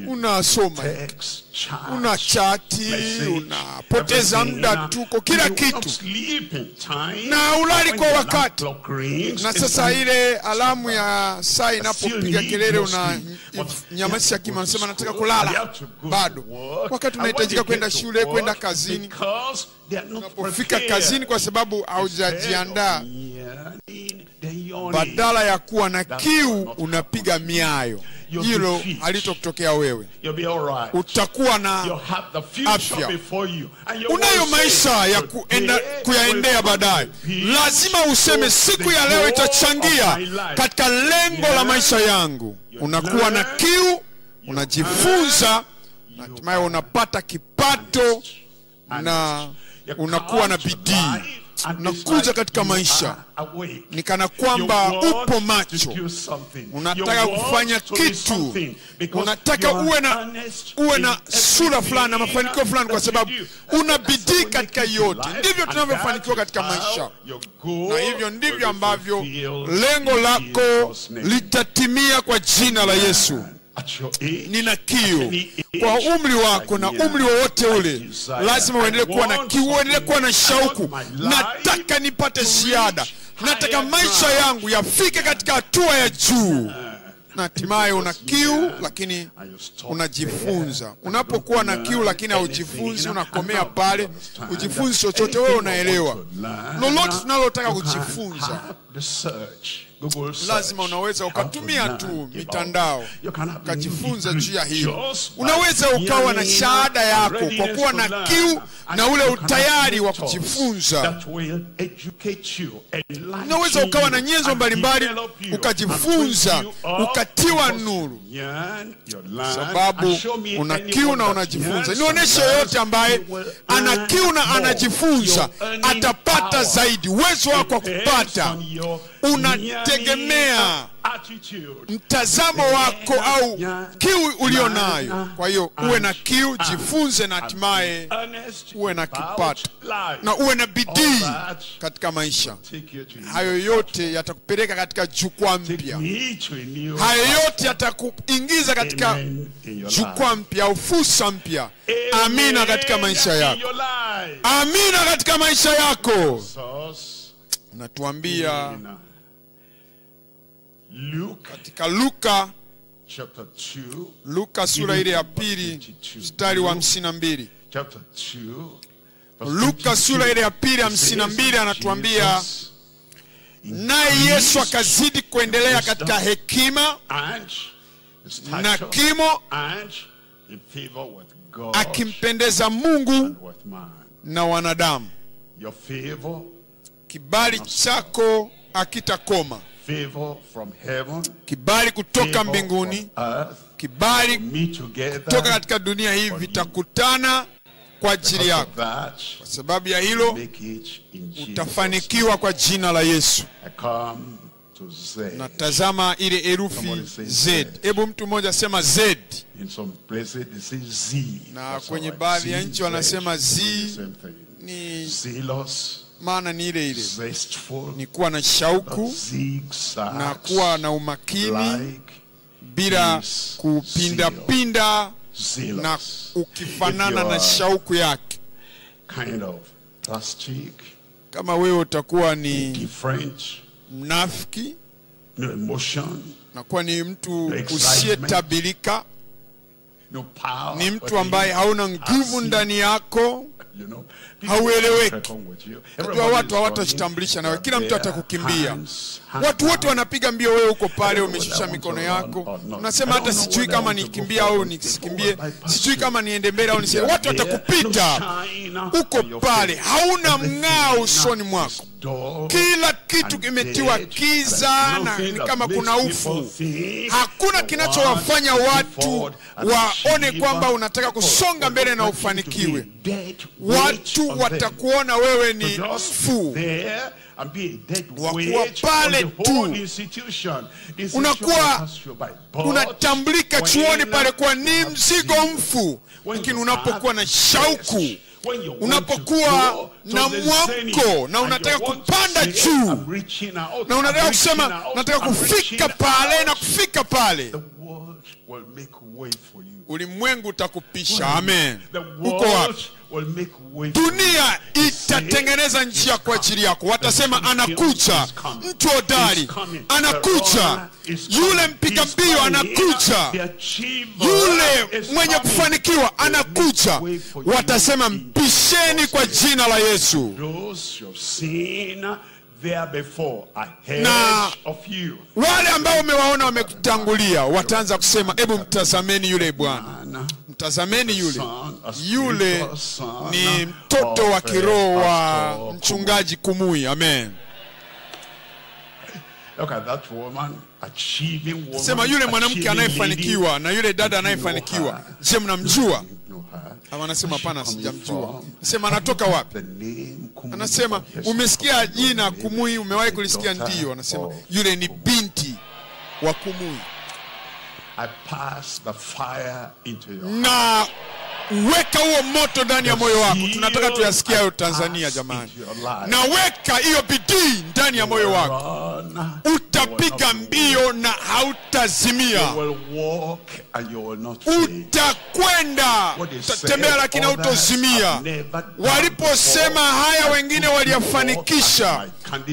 unasoma, unachati, unapoteza muda tuko kila kitu, na ulali kwa wakati. Na sasa ile alamu ya saa inapopiga kelele, unanyamazisha kima, unasema nataka kulala. Bado wakati unahitajika kwenda shule, kwenda kazini. Unapofika kazini, kwa sababu haujajiandaa, badala ya kuwa na kiu unapiga miayo. Hilo halitokutokea wewe. Utakuwa na afya, unayo maisha ya kuyaendea baadaye. Lazima useme siku ya leo itachangia katika lengo la maisha yangu. Unakuwa na kiu, unajifunza, na hatimaye unapata kipato, na unakuwa na bidii. Unakuja katika maisha ni kana kwamba upo macho, unataka kufanya kitu, unataka uwe na sura fulani na mafanikio fulani, kwa sababu una bidii katika yote. Ndivyo tunavyofanikiwa katika maisha, na hivyo ndivyo ambavyo lengo lako litatimia kwa jina la Yesu. Nina kiu. Kwa umri wako na umri wowote ule, lazima uendelee kuwa na kiu, uendelee kuwa na shauku. Nataka nipate ziada, nataka maisha yangu yafike katika hatua ya juu. Na hatimaye una kiu, lakini unajifunza. Unapokuwa na kiu lakini haujifunzi, unakomea pale. Ujifunzi chochote, wewe unaelewa. Lolote tunalotaka kujifunza, lazima unaweza ukatumia tu mitandao ukajifunza juu ya hiyo. Unaweza ukawa na shahada yako kwa kuwa na kiu na ule utayari wa kujifunza. Unaweza ukawa na nyenzo mbalimbali ukajifunza, ukatiwa nuru, sababu una kiu na unajifunza. Nionyeshe yote ambaye ana kiu na anajifunza atapata zaidi. Uwezo wako wa kupata unategemea mtazamo wako au kiu ulionayo. Kwa hiyo uwe na kiu, jifunze, na hatimaye uwe na kipato na uwe na bidii katika maisha. Hayo yote yatakupeleka katika jukwaa mpya. Hayo yote yatakuingiza katika jukwaa mpya au fursa mpya. Amina katika maisha yako. Amina katika maisha yako. Anatuambia Luke katika Luka chapter 2, Luka sura ile ya pili mstari wa 52. chapter 2, Luka sura ile ya pili 52 anatuambia, naye Yesu akazidi kuendelea katika hekima na kimo, akimpendeza Mungu na wanadamu. Kibali chako hakitakoma. Kibali kutoka mbinguni, kibali kutoka katika dunia hii vitakutana kwa ajili yako. Kwa sababu ya hilo utafanikiwa kwa jina la Yesu. Na tazama ile herufi Z. Hebu mtu mmoja sema Z. Na kwenye baadhi ya nchi wanasema Z ni maana ni ile ile. Ni kuwa na shauku na kuwa na umakini bila kupinda pinda na ukifanana na shauku yake. Kama wewe utakuwa ni mnafiki, na kuwa ni mtu usiyetabilika, ni mtu ambaye hauna nguvu ndani yako, haueleweki. Najua watu hawatajitambulisha nawe, kila mtu atakukimbia. Watu wote wanapiga mbio, wewe uko pale umeshusha mikono yako. Unasema hata sijui kama nikimbia au nisikimbie, sijui kama niende mbele au nisiende. Watu watakupita. Uko pale, hauna mng'ao usoni mwako. Kila kitu kimetiwa kiza na ni kama kuna ufu. Hakuna kinachowafanya watu waone kwamba unataka kusonga mbele na ufanikiwe. Watu watakuona wewe ni mfu. Wakuwa pale tu, unakuwa unatambulika chuoni pale kwa ni mzigo mfu. Lakini unapokuwa na shauku, unapokuwa na mwamko na unataka kupanda juu, na unataka kusema nataka kufika pale na kufika pale, ulimwengu utakupisha. Amen. Uko wapi? Dunia itatengeneza njia kwa ajili yako. Watasema anakuja mtu hodari, anakuja yule mpiga mbio, anakuja yule mwenye kufanikiwa, anakuja. Watasema mpisheni kwa jina la Yesu. Na wale ambao umewaona wamekutangulia wataanza kusema, hebu mtazameni yule bwana, mtazameni yule. Yule ni mtoto wa kiroho wa mchungaji Kumui. Amen. Look at that woman, achieving woman. Sema yule mwanamke anayefanikiwa na yule dada anayefanikiwa. Je, mnamjua? Anasema hapana, sijamjua. Sema anatoka wapi? Anasema umesikia jina Kumui, umewahi kulisikia? Ndio. Anasema yule ni binti wa Kumui. I pass the fire into your na weka huo moto ndani ya moyo wako. Tunataka tuyasikia hayo Tanzania jamani. Na weka hiyo bidii ndani ya moyo wako. Utapiga mbio na hautazimia. Utakwenda, utatembea lakini hautazimia. Waliposema haya wengine waliyafanikisha,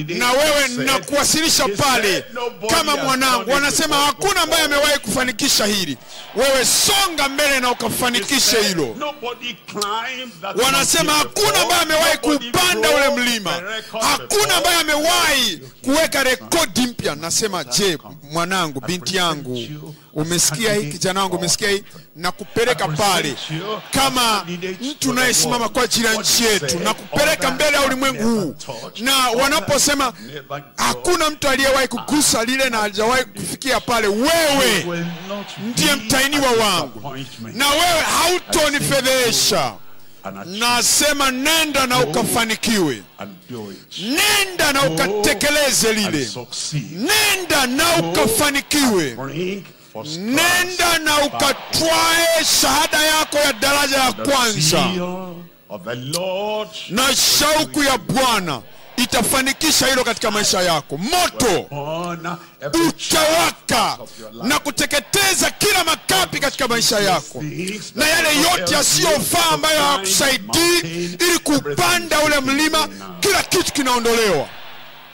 na wewe nakuwasilisha pale kama mwanangu. Wanasema hakuna ambaye amewahi kufanikisha hili. Wewe songa mbele na ukafanikishe hilo. Wanasema hakuna ambaye amewahi kupanda ule mlima. Hakuna ambaye amewahi kuweka rekodi mpya. Nasema je, mwanangu, binti yangu, umesikia hii? Kijana wangu, umesikia hii? Na kupeleka pale kama mtu unayesimama kwa ajili ya nchi yetu, na kupeleka mbele ya ulimwengu huu. Na wanaposema hakuna mtu aliyewahi kugusa lile na hajawahi kufikia pale, wewe ndiye mtainiwa wangu, na wewe hautonifedhesha. Nasema nenda na ukafanikiwe. Nenda na ukatekeleze lile. Nenda na ukafanikiwe. Nenda na ukatwae shahada yako ya daraja ya kwanza. Na shauku ya Bwana itafanikisha hilo katika maisha yako. Moto utawaka na kuteketeza kila makapi katika maisha yako, na yale yote yasiyofaa ambayo hayakusaidii ili kupanda ule mlima, kila kitu kinaondolewa.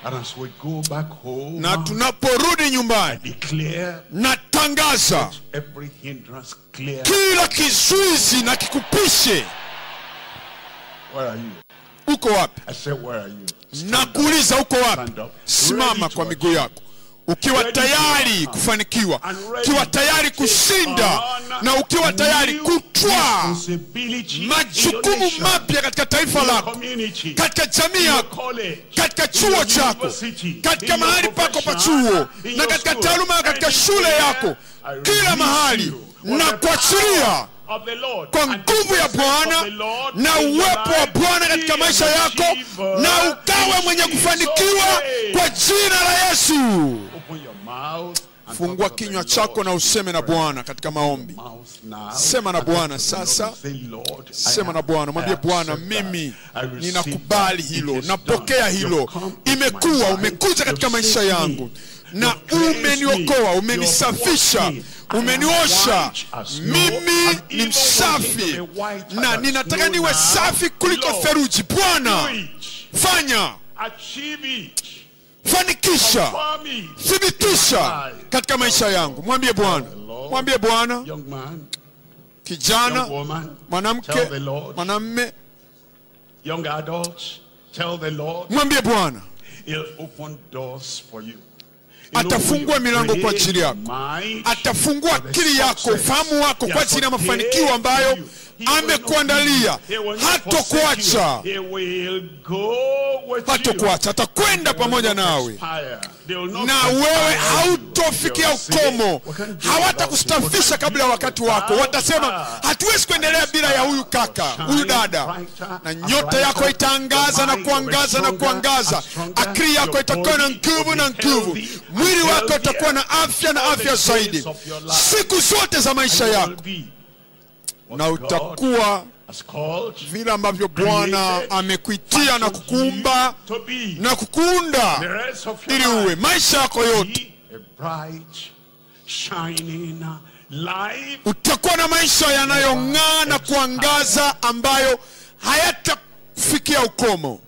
And as we go back home, na tunaporudi nyumbani, declare natangaza every hindrance clear. kila kizuizi na kikupishe. Where are you? Uko wapi? I said, where are you? Nakuuliza uko wapi? Simama kwa miguu yako, ukiwa tayari kufanikiwa, ukiwa tayari kushinda, na ukiwa tayari kutwaa majukumu mapya katika taifa lako, katika jamii yako, katika chuo chako, katika mahali pako pa chuo, na katika taaluma, katika shule yako, kila mahali. Na kuachilia kwa nguvu ya Bwana na uwepo wa Bwana katika maisha yako, na ukawe mwenye kufanikiwa kwa jina la Yesu. Fungua kinywa chako na useme na Bwana katika maombi. Sema na Bwana sasa. Sema na Bwana, mwambie Bwana, mimi ninakubali hilo, napokea hilo. Umekuja katika maisha yangu na umeniokoa, umenisafisha, umeniosha. Mimi ni msafi na ninataka niwe safi kuliko theluji. Bwana, fanya, fanikisha, thibitisha katika maisha yangu. Mwambie Bwana, mwambie Bwana. Kijana, mwanamke, mwanamume, mwambie Bwana, atafungua milango kwa ajili yako, atafungua akili yako, ufahamu wako kwa ajili ya mafanikio ambayo amekuandalia. Hatakuacha, atakwenda pamoja nawe, na wewe hautofikia ukomo. Hawatakustafisha kabla ya wakati wako. Watasema hatuwezi kuendelea bila ya huyu kaka, huyu dada, na nyota yako itaangaza na kuangaza na kuangaza. Akili yako itakuwa na nguvu na nguvu, mwili wako utakuwa na afya na afya zaidi siku zote za maisha yako, na utakuwa vile ambavyo Bwana amekuitia na kukuumba na kukuunda ili uwe maisha yako yote. Utakuwa na maisha yanayong'aa na kuangaza ambayo hayatafikia ukomo.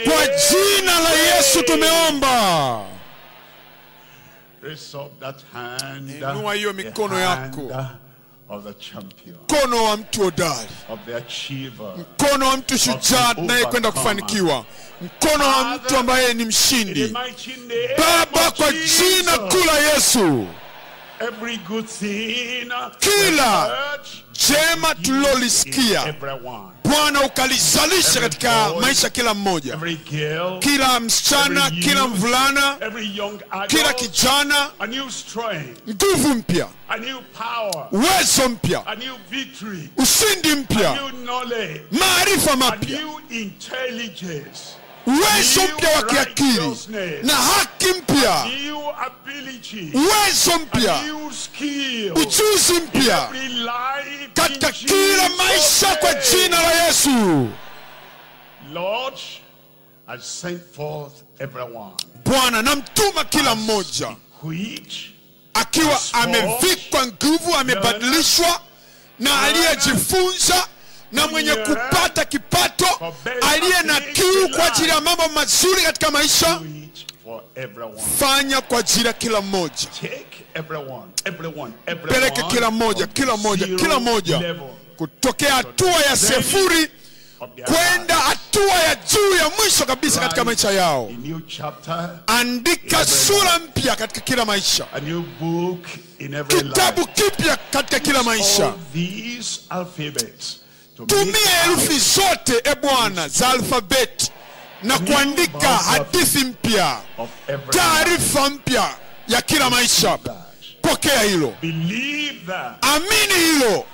Kwa jina la Yesu tumeomba. Inua hiyo mikono yako. Mkono wa mtu hodari, mkono wa mtu shujaa anayekwenda kufanikiwa, mkono wa mtu ambaye ni mshindi. Baba, kwa jina kuu la Yesu, kila jema tulilolisikia Bwana ukalizalisha katika maisha kila mmoja, kila msichana, kila mvulana, kila kijana, nguvu mpya, uwezo mpya, ushindi mpya, maarifa mapya, uwezo mpya wa kiakili na haki mpya, uwezo mpya, ujuzi mpya katika kila maisha kwa jina la Yesu. Lord, I send forth everyone. Bwana, namtuma kila mmoja akiwa amevikwa nguvu, amebadilishwa, na aliyejifunza, na mwenye kupata kipato, aliye na kiu kwa ajili ya mambo mazuri katika maisha. Fanya kwa ajili ya kila mmoja. Peleke kila mmoja, kila mmoja, kila mmoja, kutokea hatua ya sifuri kwenda hatua ya juu ya mwisho kabisa katika maisha yao. Andika sura mpya katika kila maisha, kitabu kipya katika kila maisha. Tumia herufi zote, Bwana, za alfabeti na kuandika hadithi mpya, taarifa mpya ya kila maisha. Pokea hilo, amini hilo.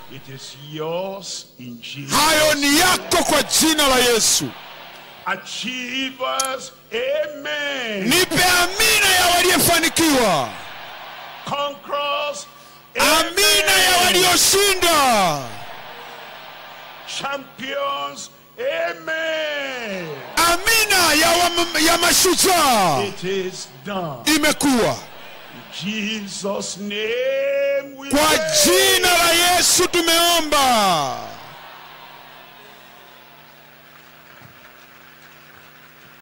Hayo ni yako kwa jina la Yesu. Nipe amina ya waliofanikiwa, amina ya walioshinda, champions, amen. Amina ya mashujaa. It is done. Imekuwa. Jesus' name we kwa jina la Yesu tumeomba.